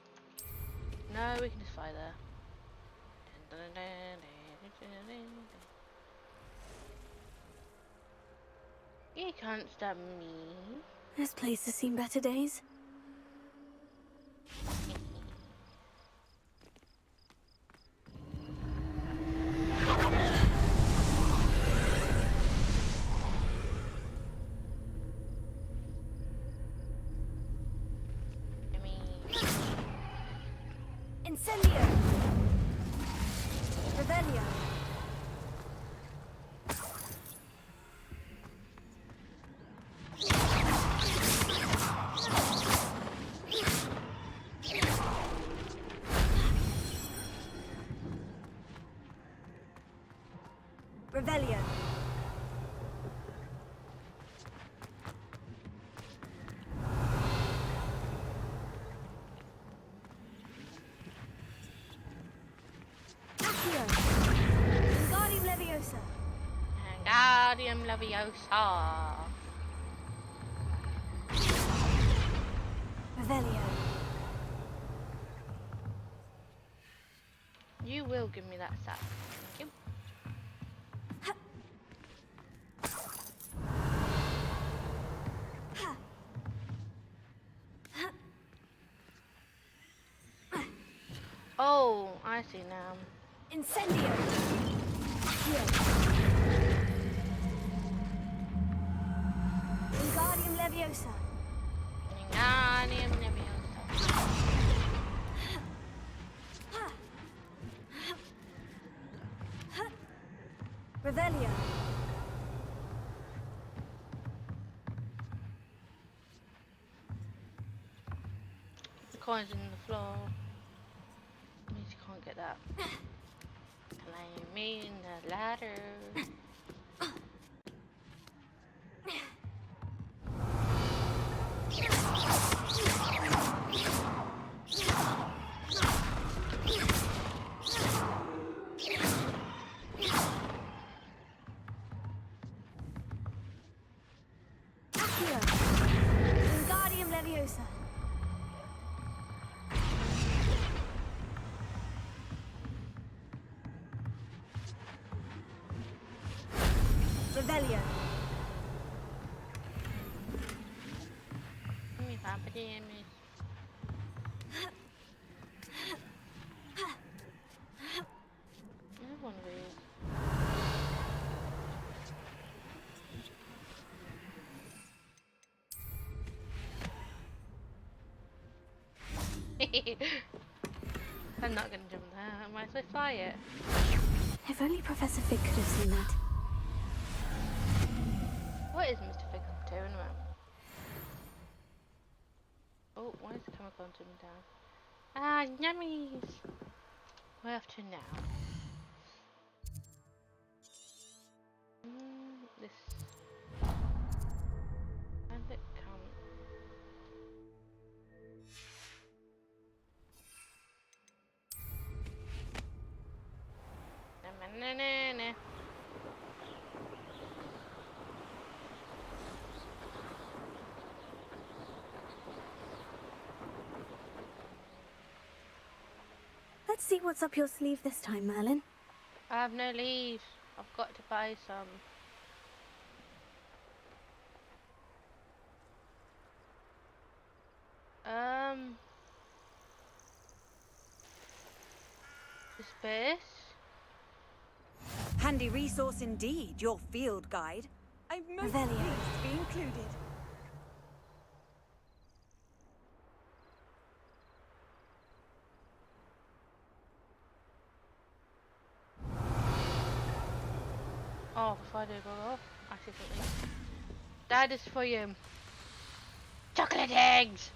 No, we can just fly there. You can't stop me. This place has seen better days. Incendio! Revelio! Revelio! Wingardium Leviosa! Wingardium Leviosa! Revelio! You will give me that sack. Thank you. Oh, I see now. Incendio! Wingardium Leviosa! Wingardium Leviosa. Revelio! The coin's in the floor. Means you can't get that. Climb in the ladder. Wingardium Leviosa! Revelio! Me papa damage. Another one of these. I'm not gonna jump there. I might as well fly it. If only Professor Fig could have seen that. What is Mr. Fig up to anyway? Oh, why is the camera going to me down? Ah, yummies! Where off to now? This. No, no, no. Let's see what's up your sleeve this time, Merlin. I have no leaves. I've got to buy some. The space. Handy resource indeed, your field guide. I'm most Revelio. pleased to be included. Oh, before I do go off, I see something. That is for you. Chocolate eggs!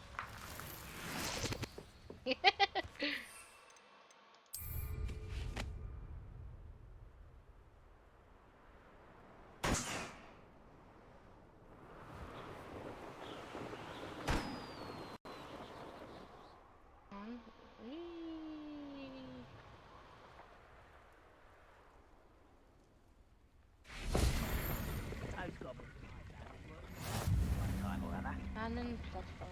And then platform.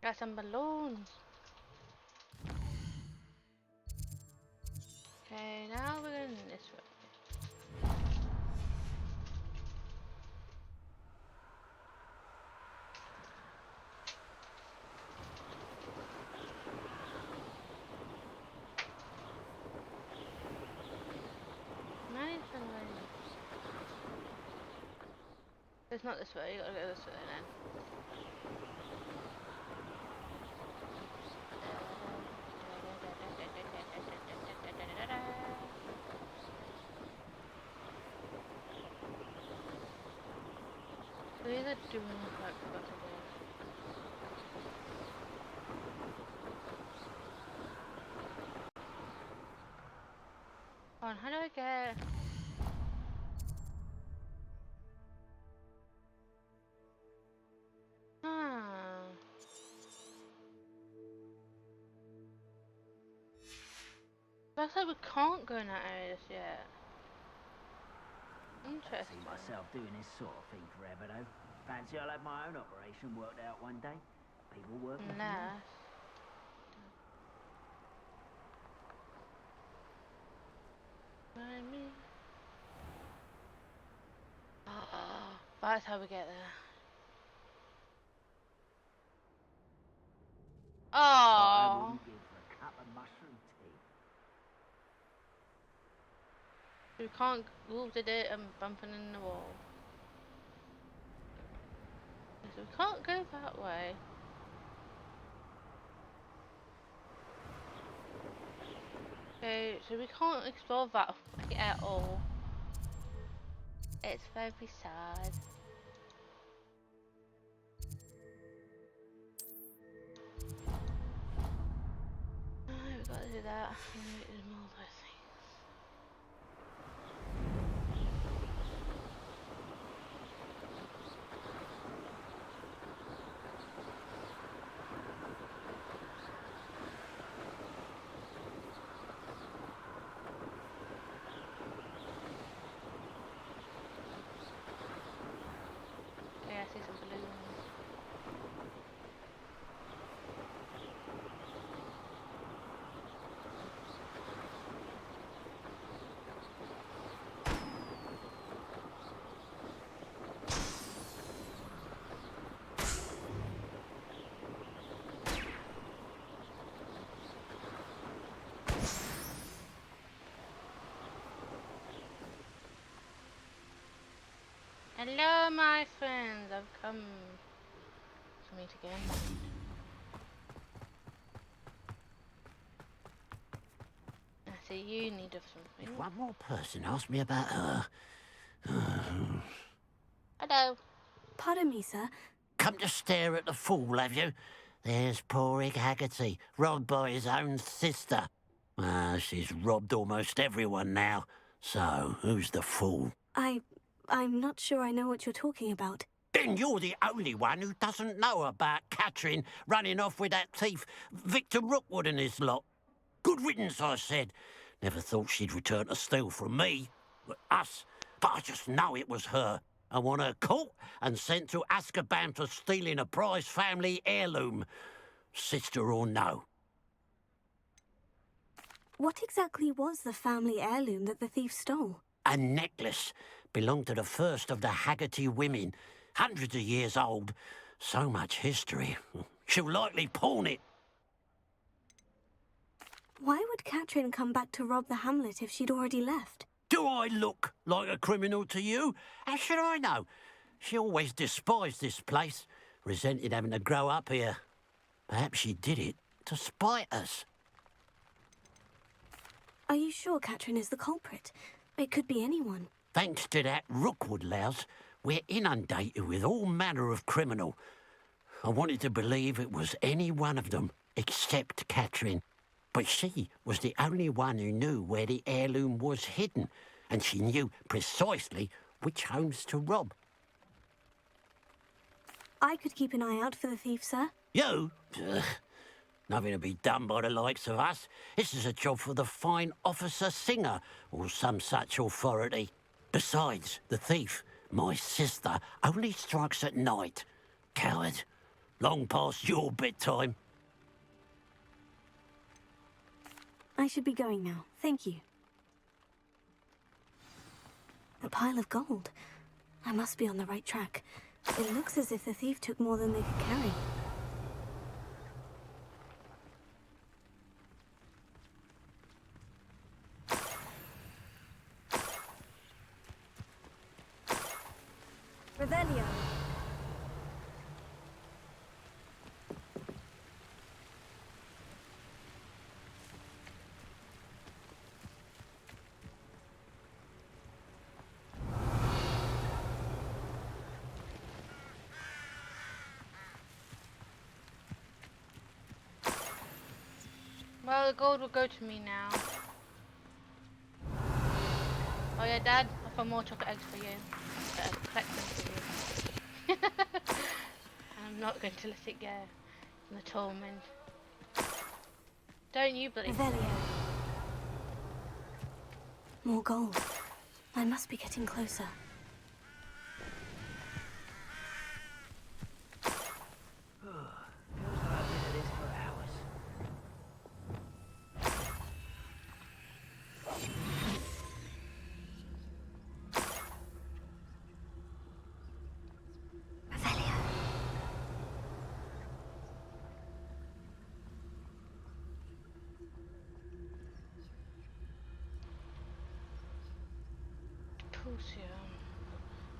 Got some balloons. Okay, now we're going this way. Nice and way. It's not this way, you gotta go this way then. So either doing what I've got to do. On, how do I get? Looks like we can't go in that area just yet. I Interesting. see myself doing this sort of thing forever though. Fancy I'll have my own operation worked out one day. People working for me. Find me. Oh, that's how we get there. I Oh. wouldn't give for a cup of mushroom tea. We can't walk the dirt and bumping in the wall. So we can't go that way. Okay, so we can't explore that way at all. It's very sad. Alright, we gotta do that. And there's more of those things. Yeah, I see some balloons. Hello, my friends. I've come to meet again. I see you need of something. If one more person asked me about her. Hello. Pardon me, sir. Come to stare at the fool, have you? There's poor Ig Haggerty, robbed by his own sister. She's robbed almost everyone now. So, who's the fool? I'm not sure I know what you're talking about. Then you're the only one who doesn't know about Catherine running off with that thief, Victor Rookwood and his lot. Good riddance, I said. Never thought she'd return to steal from me. Us. But I just know it was her. I want her caught and sent to Azkaban for stealing a prize family heirloom. Sister or no. What exactly was the family heirloom that the thief stole? A necklace. Belonged to the first of the Haggerty women. Hundreds of years old. So much history. She'll likely pawn it. Why would Catherine come back to rob the hamlet if she'd already left? Do I look like a criminal to you? How should I know? She always despised this place, resented having to grow up here. Perhaps she did it to spite us. Are you sure Catherine is the culprit? It could be anyone. Thanks to that Rookwood louse, we're inundated with all manner of criminal. I wanted to believe it was any one of them, except Catherine. But she was the only one who knew where the heirloom was hidden, and she knew precisely which homes to rob. I could keep an eye out for the thief, sir. You? Ugh. Nothing to be done by the likes of us. This is a job for the fine officer Singer, or some such authority. Besides, the thief, my sister, only strikes at night. Coward. Long past your bedtime. I should be going now. Thank you. A pile of gold. I must be on the right track. It looks as if the thief took more than they could carry. Revelio. Well, the gold will go to me now. Oh yeah, Dad, I found more chocolate eggs for you. Collect them for you. I'm not going to let it go in the torment. Don't you believe me? More gold. I must be getting closer.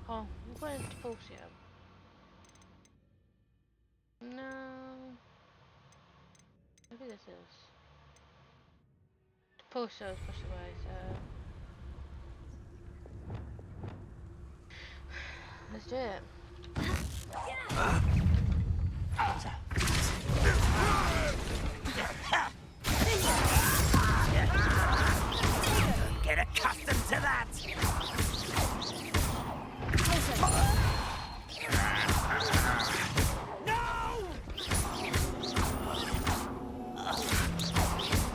Oh, where's the Pulsium? No. Maybe this is. The Pulsium is pushed away, so. Let's do it. Get accustomed to that!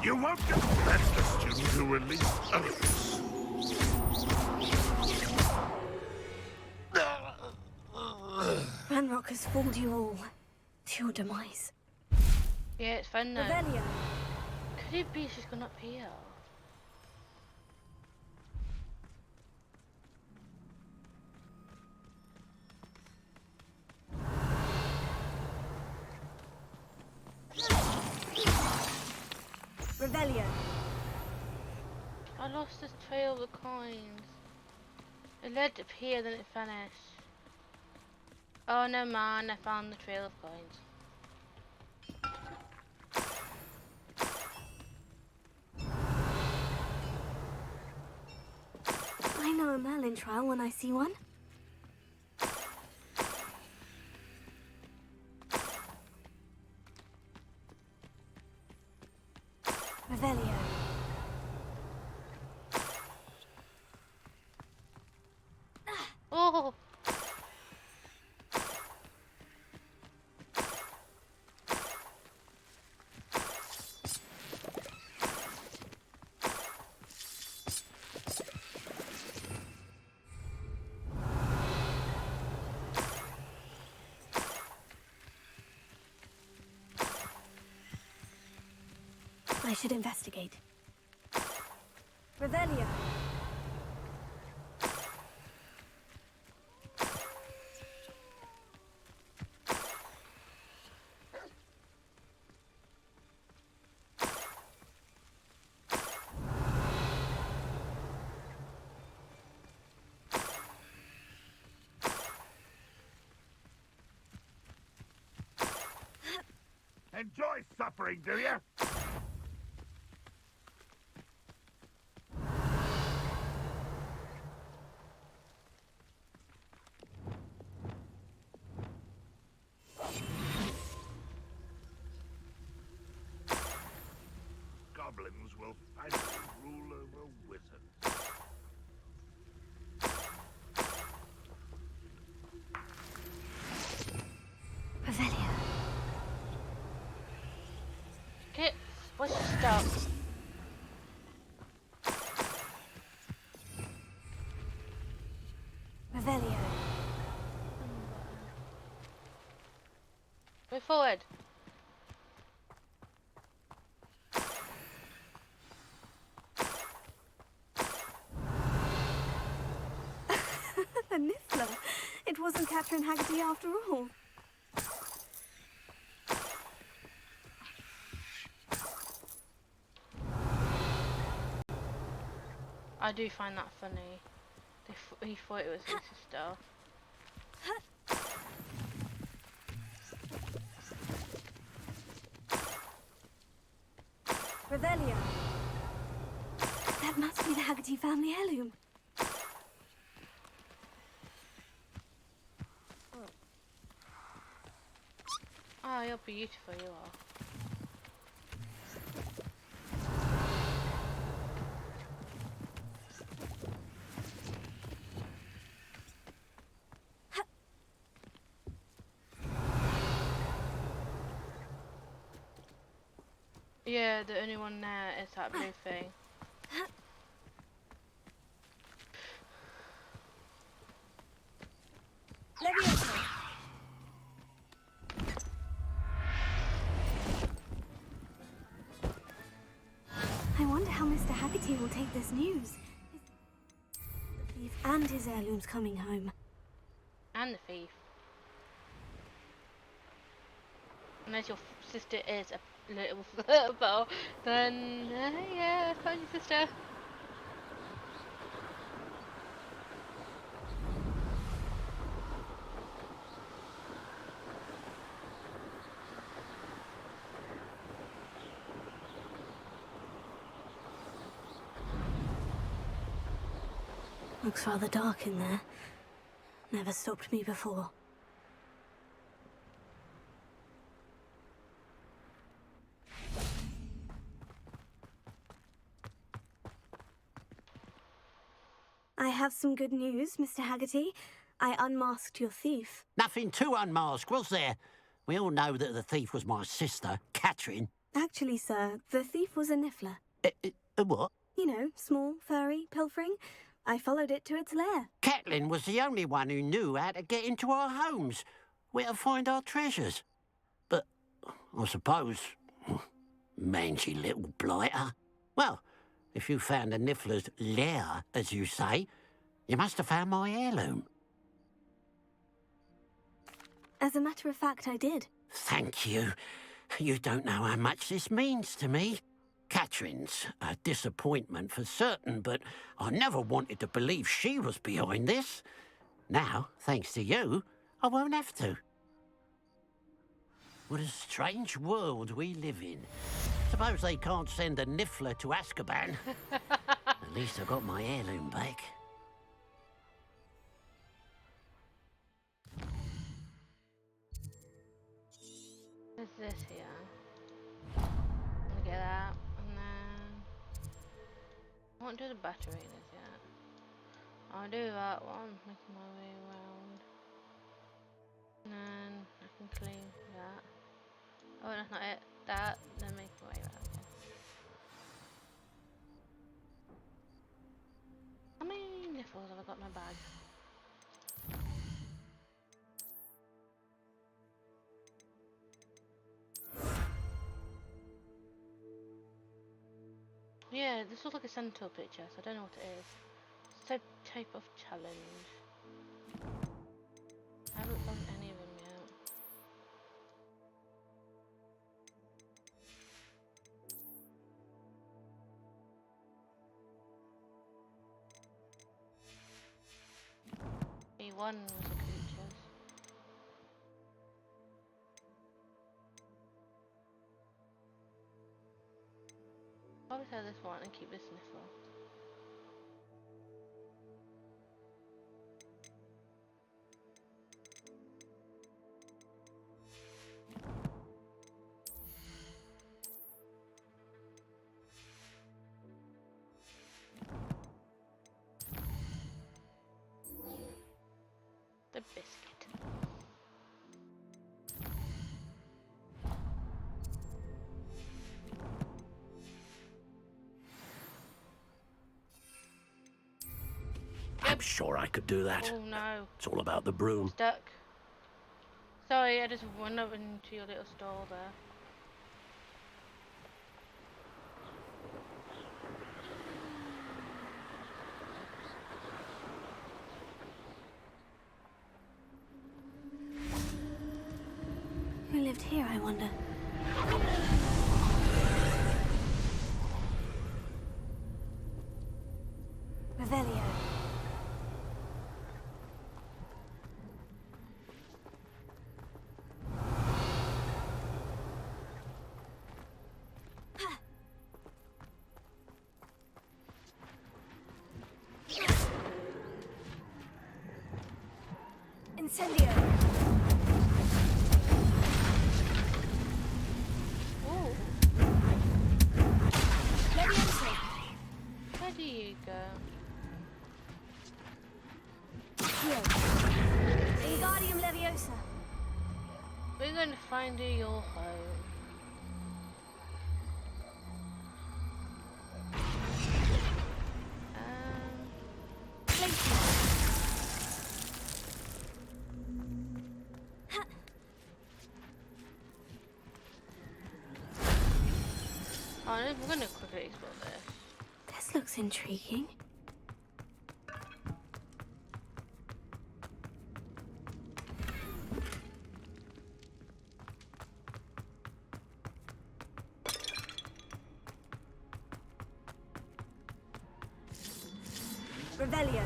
You won't get... That's the student who released others. Ranrock has fooled you all to your demise. Yeah, it's fun now. Revelio. Could it be she's gone up here? Revelio. I lost the trail of the coins. It led up here, then it vanished. Oh no man, I found the trail of coins. I know a Merlin trial when I see one. Revelio. Oh! I should investigate. Revelio. Enjoy suffering, do you? Goblins will finally rule over wizards. Revelio. Okay, what's the stop? Revelio. Move forward. A Niffler. It wasn't Catherine Haggerty after all. I do find that funny. He thought it was his sister. Revelio. That must be the Haggerty family heirloom. Oh, you're beautiful, you are. Yeah, the only one there is that blue thing. Levioso. I wonder how Mr. Haggerty will take this news. The thief and his heirlooms coming home. And the thief. Unless your sister is a little flirtable, then yeah, find your sister. Looks rather dark in there. Never stopped me before. I have some good news, Mr. Haggerty. I unmasked your thief. Nothing to unmask, was there? We all know that the thief was my sister, Catherine. Actually, sir, the thief was a Niffler. A what? You know, small, furry, pilfering. I followed it to its lair. Catelyn was the only one who knew how to get into our homes, where to find our treasures. But I suppose, mangy little blighter. Well, if you found the Niffler's lair, as you say, you must have found my heirloom. As a matter of fact, I did. Thank you. You don't know how much this means to me. Catherine's a disappointment for certain, but I never wanted to believe she was behind this. Now, thanks to you, I won't have to. What a strange world we live in. Suppose they can't send a Niffler to Azkaban. At least I got my heirloom back. What's this here? I'm gonna get that, and then I won't do the batteries yet. I'll do that one, making my way around. And then I can clean that. Oh, that's not it. That, then make my way around again. How many nipples have I got in my bag? Yeah, this looks like a centaur picture, so I don't know what it is. Type of challenge. I haven't found any of them yet. One was the creatures. Probably sell this one and keep this sniffle. The biscuit. I'm sure I could do that. Oh no. It's all about the broom. Stuck. Sorry, I just went up into your little stall there. Who lived here, I wonder? Revelio. Incendio. Oh. Where do you go? Wingardium Leviosa. We're going to find you your home. Oh, we're going to quickly explore this. This looks intriguing. Revelio.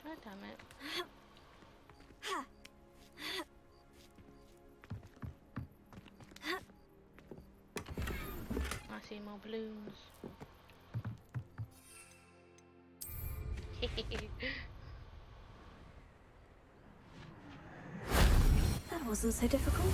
God damn it. I see more balloons. That wasn't so difficult.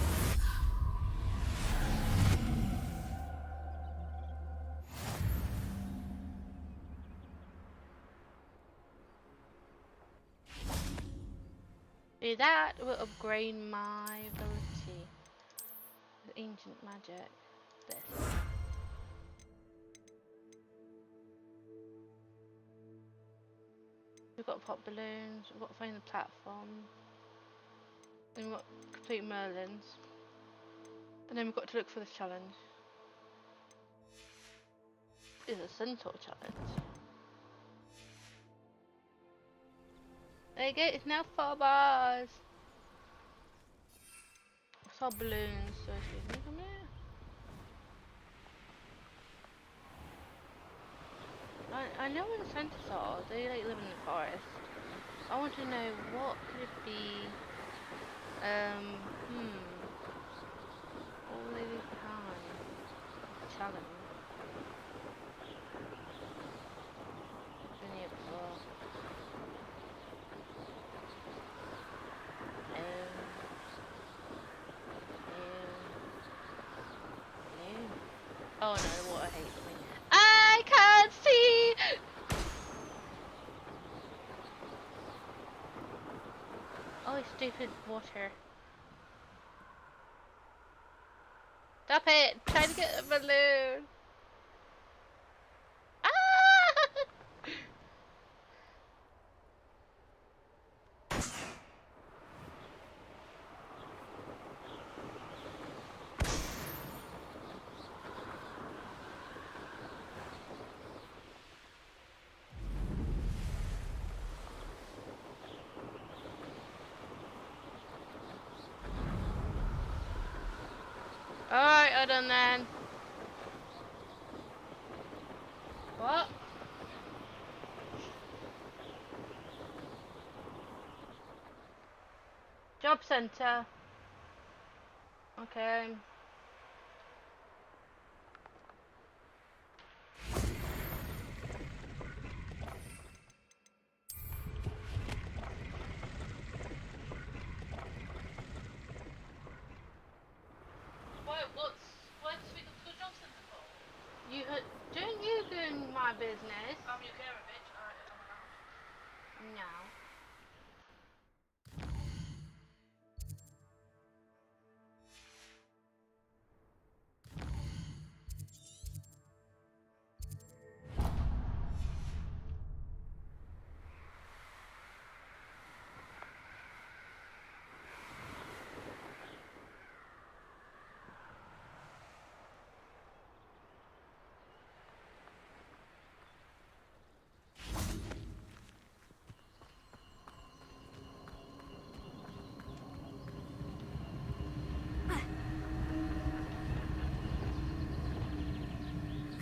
See, that will upgrade my ability with ancient magic. This. We've got to pop balloons, we've got to find the platform, then we've got to complete Merlin's, and then we've got to look for this challenge. It's a centaur challenge. There you go, it's now 4 bars. I saw balloons, so excuse me, come here. I know where the centaurs are, they like live in the forest. I want to know what could it be, what will they leave behind? The challenge. Been here before. stupid water. Stop it! Try to get a balloon. Ah! Alright, hold on then. What? Job center. Okay. What's we got to go job centre for? Don't you go in my business? I'm your carer, bitch. Alright, I'm out. No.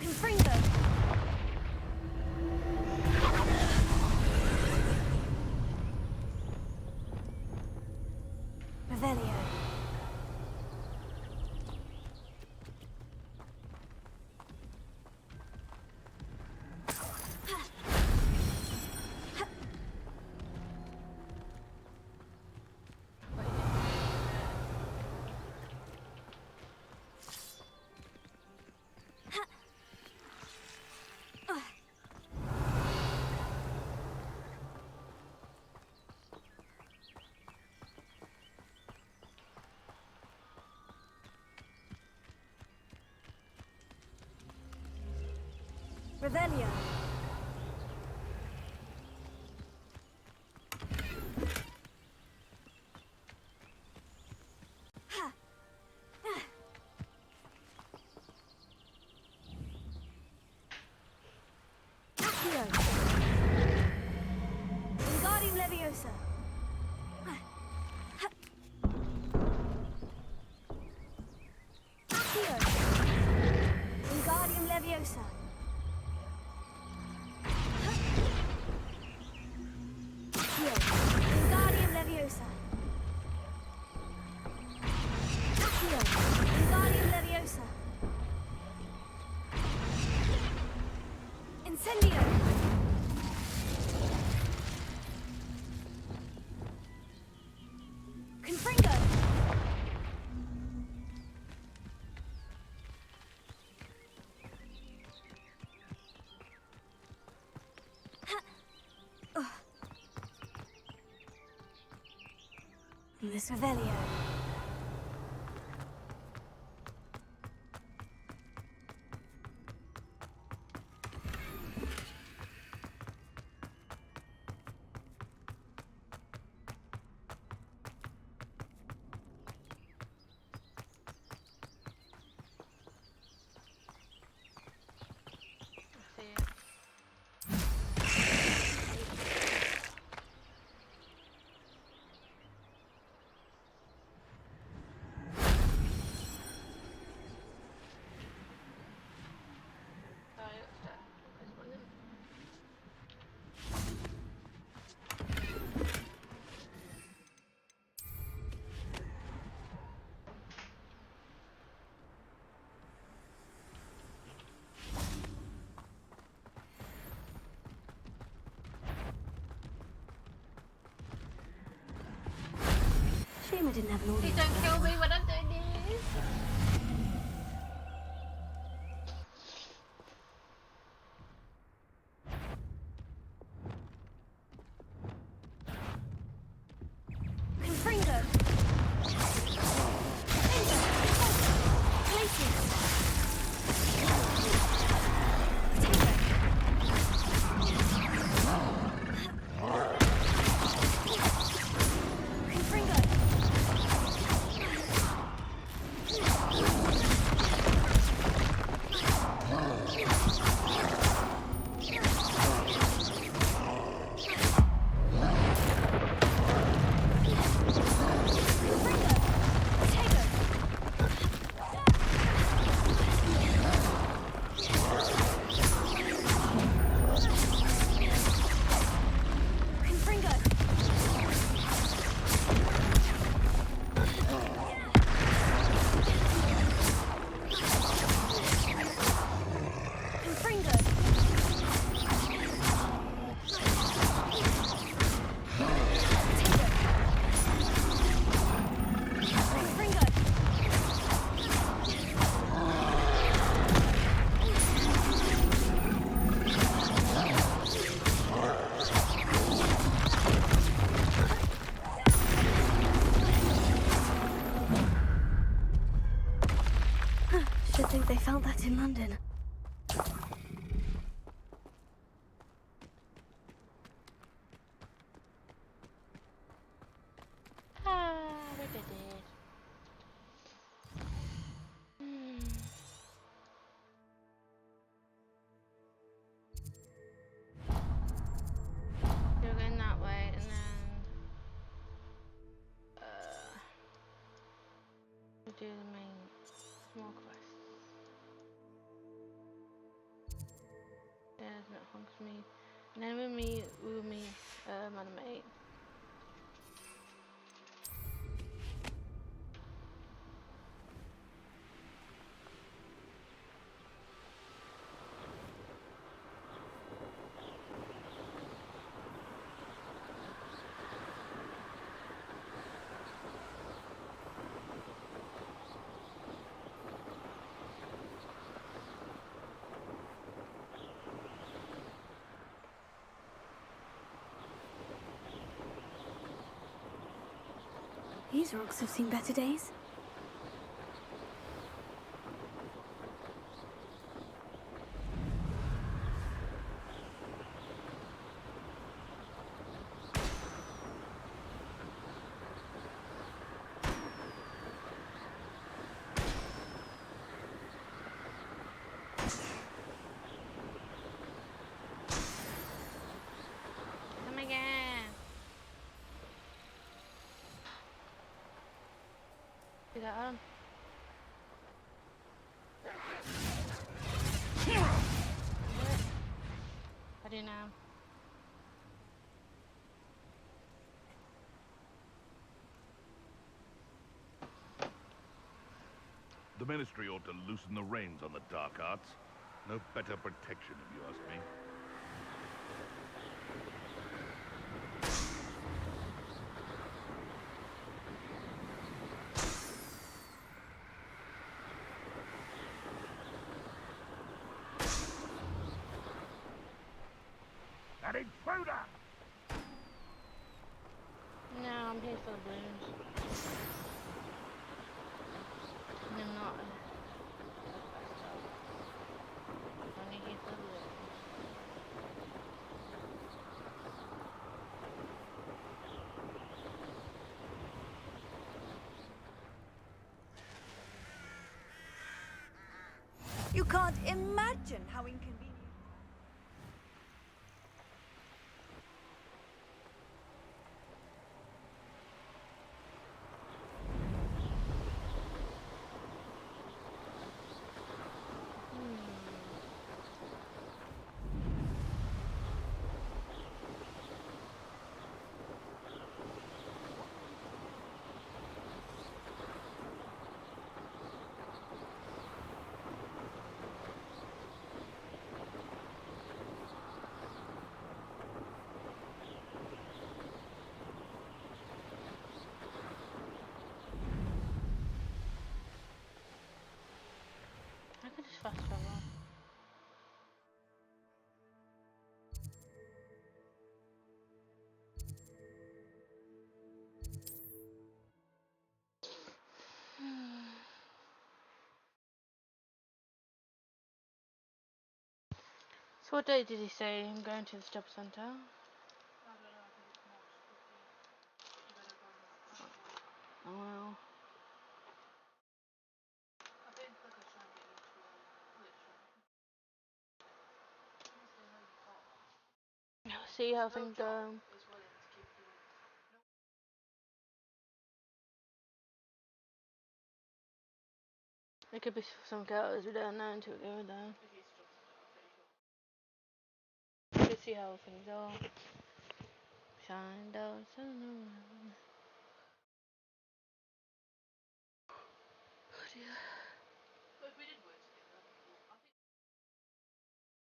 Confringo! Revelio. Revelio. Accio. Wingardium Leviosa. Accio. Wingardium Leviosa. Accio. Wingardium Leviosa. Accio. Wingardium Leviosa. Incendio. Confringo. This Revelio. Shame I didn't have an audience. Please don't kill me when I'm doing this. Confringo. to think they felt that in London. Ah, we did it. You're going that way, and then we do the main small quest. There's not fun for me. And then we will meet Madam 8. These rocks have seen better days. Come again. See that on? I do now. The Ministry ought to loosen the reins on the dark arts. No better protection, if you ask me. An intruder! No, I'm here for the balloons. And I'm not. Only here for the balloons. You can't imagine how inconvenient. I could just fast travel. So what date did he say I'm going to the job centre? Oh well. See how things go. It could be something else we don't know until we go there. Let's see how things are. Shine down, sun. Oh dear.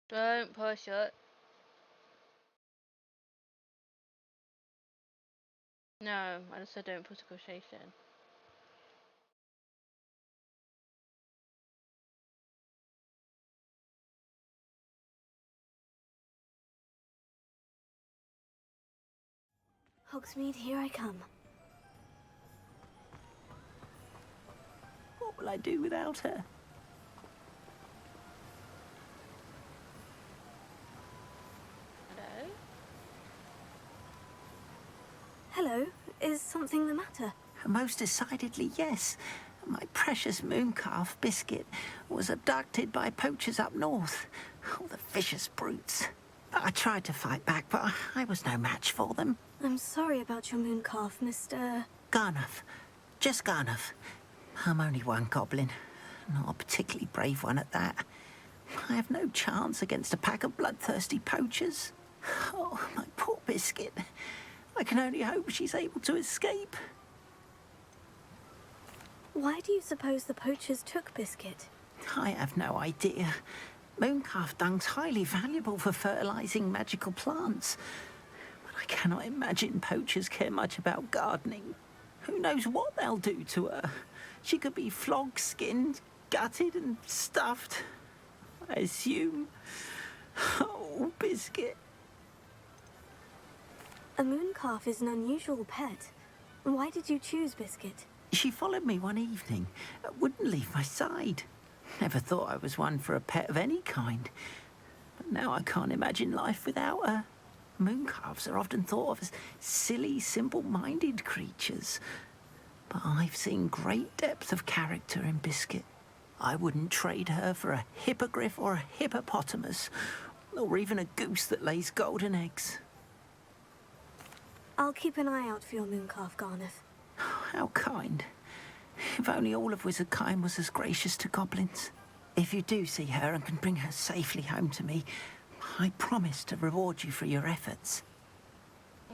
Don't push it. No, I just said don't put a quotation. Hogsmeade, here I come. What will I do without her? Is something the matter? Most decidedly, yes. My precious mooncalf, Biscuit, was abducted by poachers up north. Oh, the vicious brutes. I tried to fight back, but I was no match for them. I'm sorry about your mooncalf, Mr. Garnuff. Just Garnuff. I'm only one goblin. Not a particularly brave one at that. I have no chance against a pack of bloodthirsty poachers. Oh, my poor Biscuit. I can only hope she's able to escape. Why do you suppose the poachers took Biscuit? I have no idea. Mooncalf dung's highly valuable for fertilizing magical plants. But I cannot imagine poachers care much about gardening. Who knows what they'll do to her? She could be flogged, skinned, gutted and stuffed. I assume. Oh, Biscuit. A mooncalf is an unusual pet. Why did you choose Biscuit? She followed me one evening, wouldn't leave my side. Never thought I was one for a pet of any kind. But now I can't imagine life without her. Mooncalves are often thought of as silly, simple-minded creatures. But I've seen great depth of character in Biscuit. I wouldn't trade her for a hippogriff or a hippopotamus, or even a goose that lays golden eggs. I'll keep an eye out for your mooncalf, Garnuff. How kind. If only all of Wizardkind was as gracious to goblins. If you do see her and can bring her safely home to me, I promise to reward you for your efforts.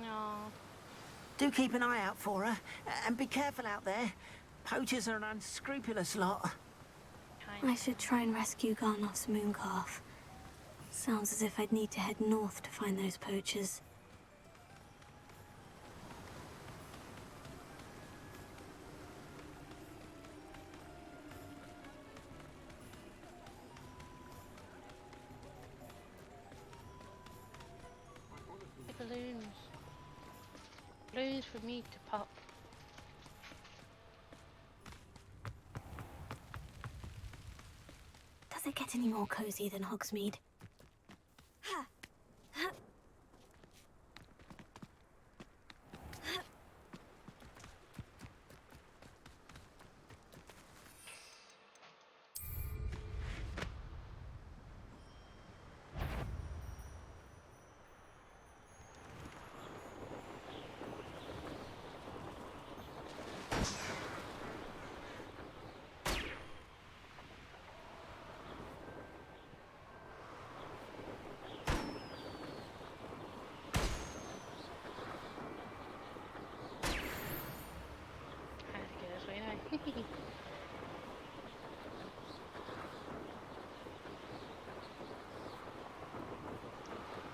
No. Do keep an eye out for her, and be careful out there. Poachers are an unscrupulous lot. I should try and rescue Garnoff's mooncalf. Sounds as if I'd need to head north to find those poachers. Balloons. Balloons for me to pop. Does it get any more cozy than Hogsmeade?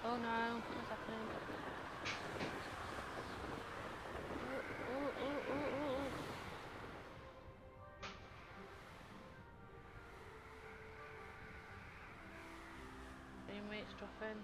Oh no, what's happening? Oh. Roommate's dropping.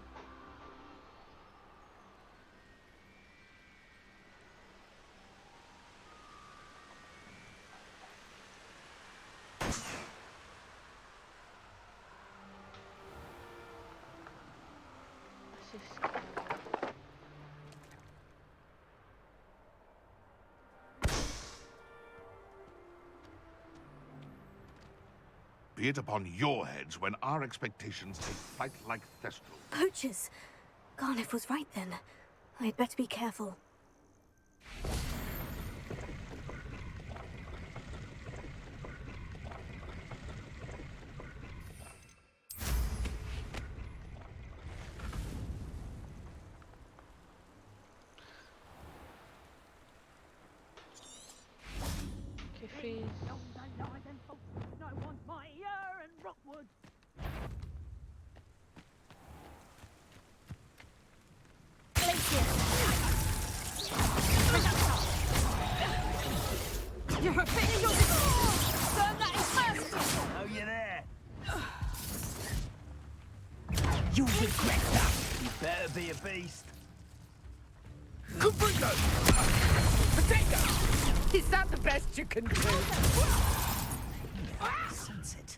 Be it upon your heads when our expectations take flight like Thestral. Poachers! Garnuff was right then. I'd better be careful. Freeze. No one's mightier and Rockwood. You're a bit of Burn that is first! Oh, you're there. You'll regret that. You better be a beast. Potato! Is that the best you can do? Sunset.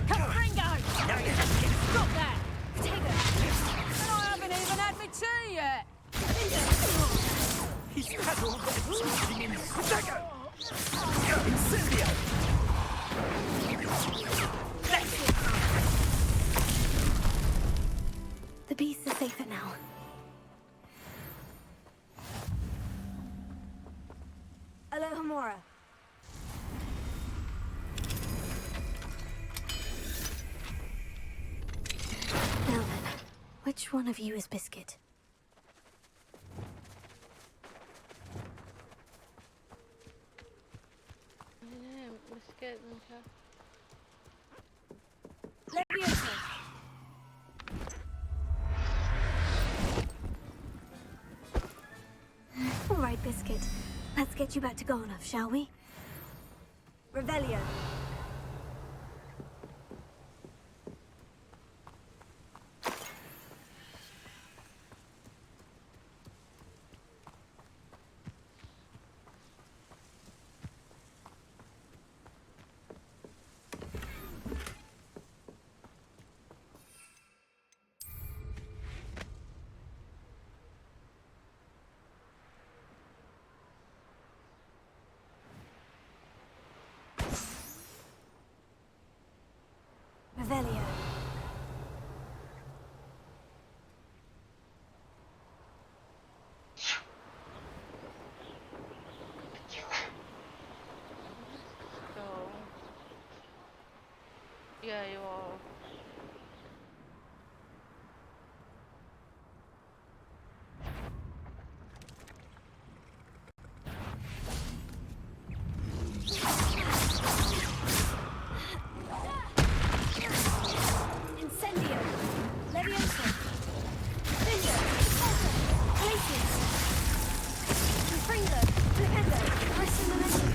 Come on, Ringo! No, you Stop that! Potato! And I haven't even had my tea yet! He's has all got squishing in Sego! Incendio! The beasts are safer now. Alohomora. Now then, which one of you is Biscuit? Biscuit, okay. Leviosa. All right, Biscuit. Let's get you back to Garnoff, shall we? Revelio. Revelio. So, yeah, you are. Incendio. Leviosa. Incendio. Glacius. Confringo. Flipendo. Arresting momentum.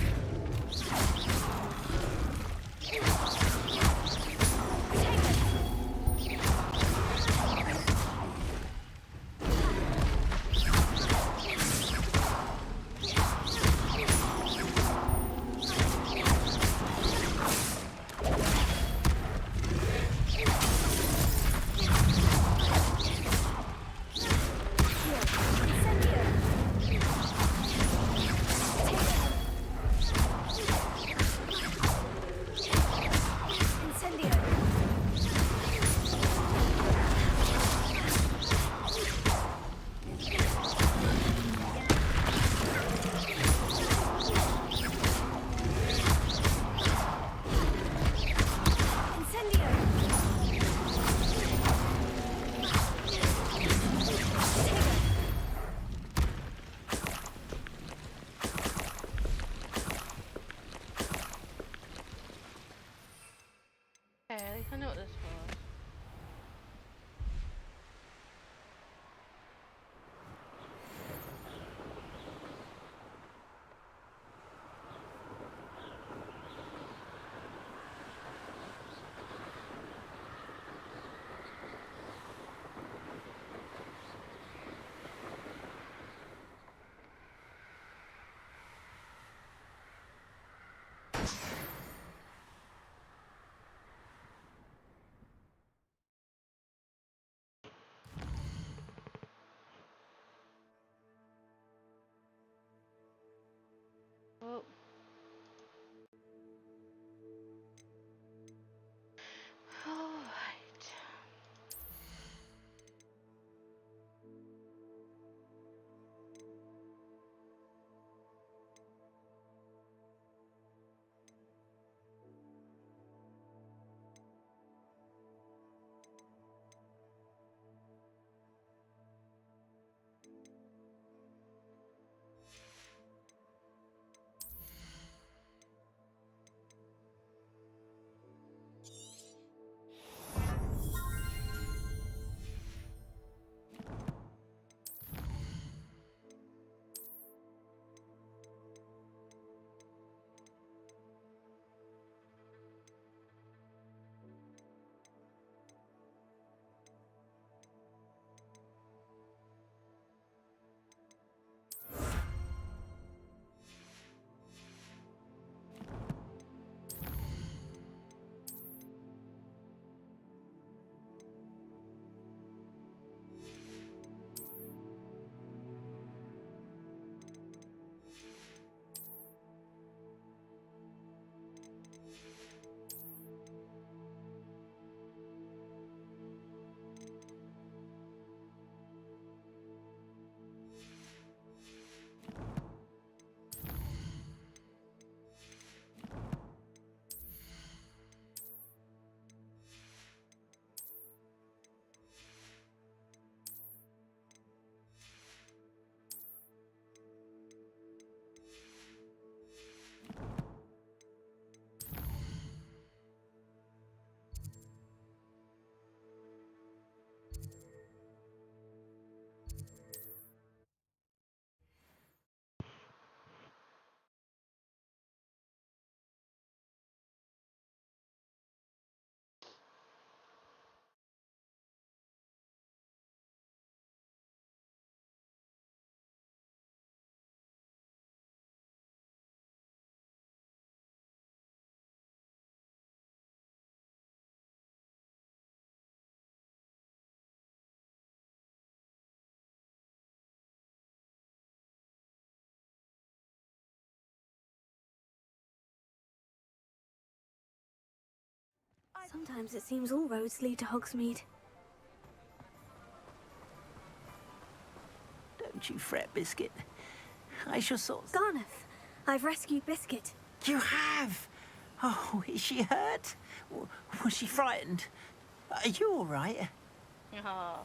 Okay, I know what this was. Oh. Alright. Sometimes it seems all roads lead to Hogsmeade. Don't you fret, Biscuit. I shall sort... Garneth, I've rescued Biscuit. You have? Oh, is she hurt? Was she frightened? Are you all right? Oh.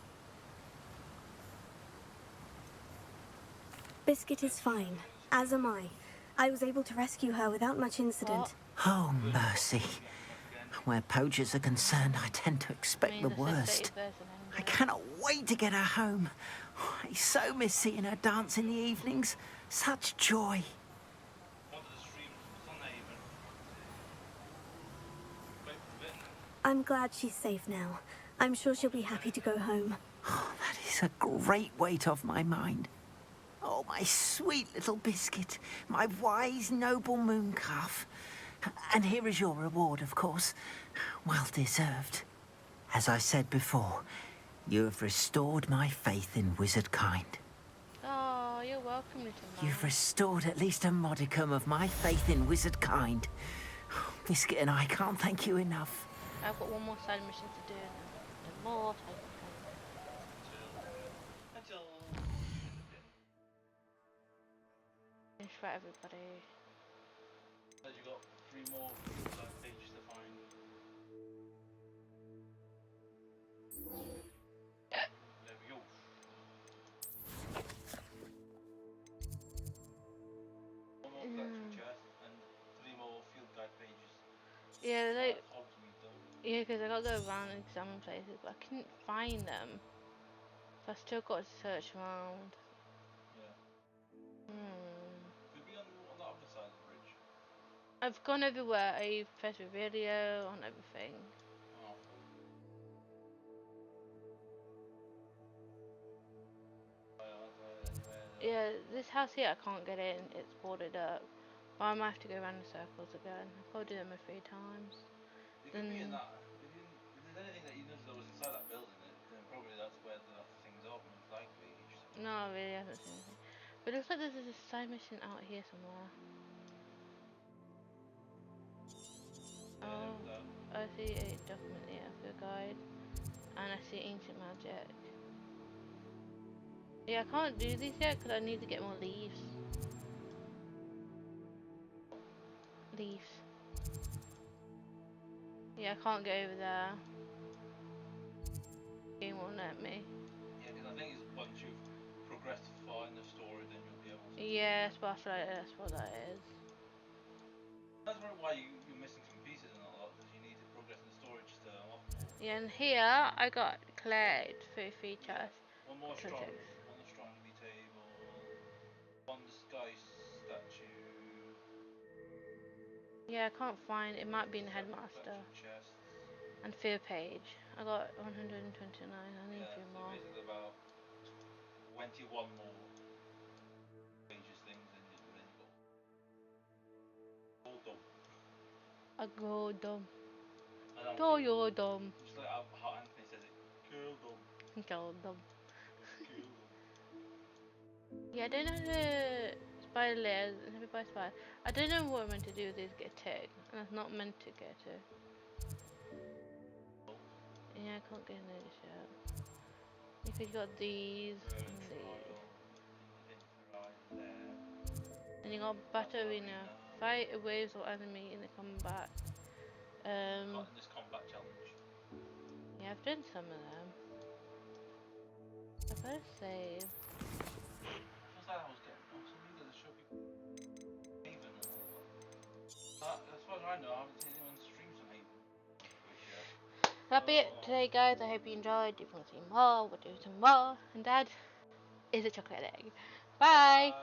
Biscuit is fine, as am I. I was able to rescue her without much incident. Oh, mercy. Where poachers are concerned, I tend to expect the worst. I cannot wait to get her home. I so miss seeing her dance in the evenings. Such joy. I'm glad she's safe now. I'm sure she'll be happy to go home. Oh, that is a great weight off my mind. Oh, my sweet little Biscuit, my wise, noble moon calf. And here is your reward, of course. Well deserved. As I said before, you have restored my faith in wizard kind. Oh, you're welcome, little man. You've restored at least a modicum of my faith in wizard kind. Biscuit and I can't thank you enough. I've got one more side mission to do, and more side mission. Finish for everybody. You got 3 more pages to find. There we go. One more collection chest and 3 more field guide pages. Yeah, like, yeah, because I got to go around and examine places, but I couldn't find them. So I still got to search around. Yeah. Could be on the other side of the bridge. I've gone everywhere. I pressed a video on everything. Oh. Yeah, this house here I can't get in. It's boarded up. But I might have to go around in circles again. I'll probably do them 3 times. It could be in that. If there's anything that you noticed that was inside that building, then probably that's where the things are, most likely. No, I really haven't seen anything. But it looks like there's a side mission out here somewhere. Oh, I see a document here for a guide. And I see ancient magic. Yeah, I can't do these yet because I need to get more leaves. Leaves. Yeah, I can't go over there. Game won't let me. Yeah, because I think it's once you've progressed far in the story, then you'll be able to. Yeah, that's what that is. That's why you're missing some pieces and a lot, because you need to progress in the story just to unlock more. Yeah, and here I got cleared for 3 chests. One more astronomy table, 1 sky statue. Yeah, I can't find it. Might be in the headmaster. And fear page. I got 129. I need a few more. Basically about 21 more pages things and then you go. All done. I go dumb. Do you dumb? Just like how Anthony says it. Kill them. Kill them. Yeah, I don't know the spider layers. Everybody spider. I don't know what I'm meant to do with these get a tick. And that's not meant to get it. Yeah, I can't get into this yet. Because you got these and these. And you got battle arena. Fight a waves or enemy in the combat. In this combat challenge. Yeah, I've done some of them. I better save. What's that I was getting? Oh, somebody does show people Haven and all that. As far as I know, I haven't seen anyone stream some Haven. That'll be it today, guys. I hope you enjoyed. If you want to see more, we'll do some more. And Dad is a chocolate egg. Bye.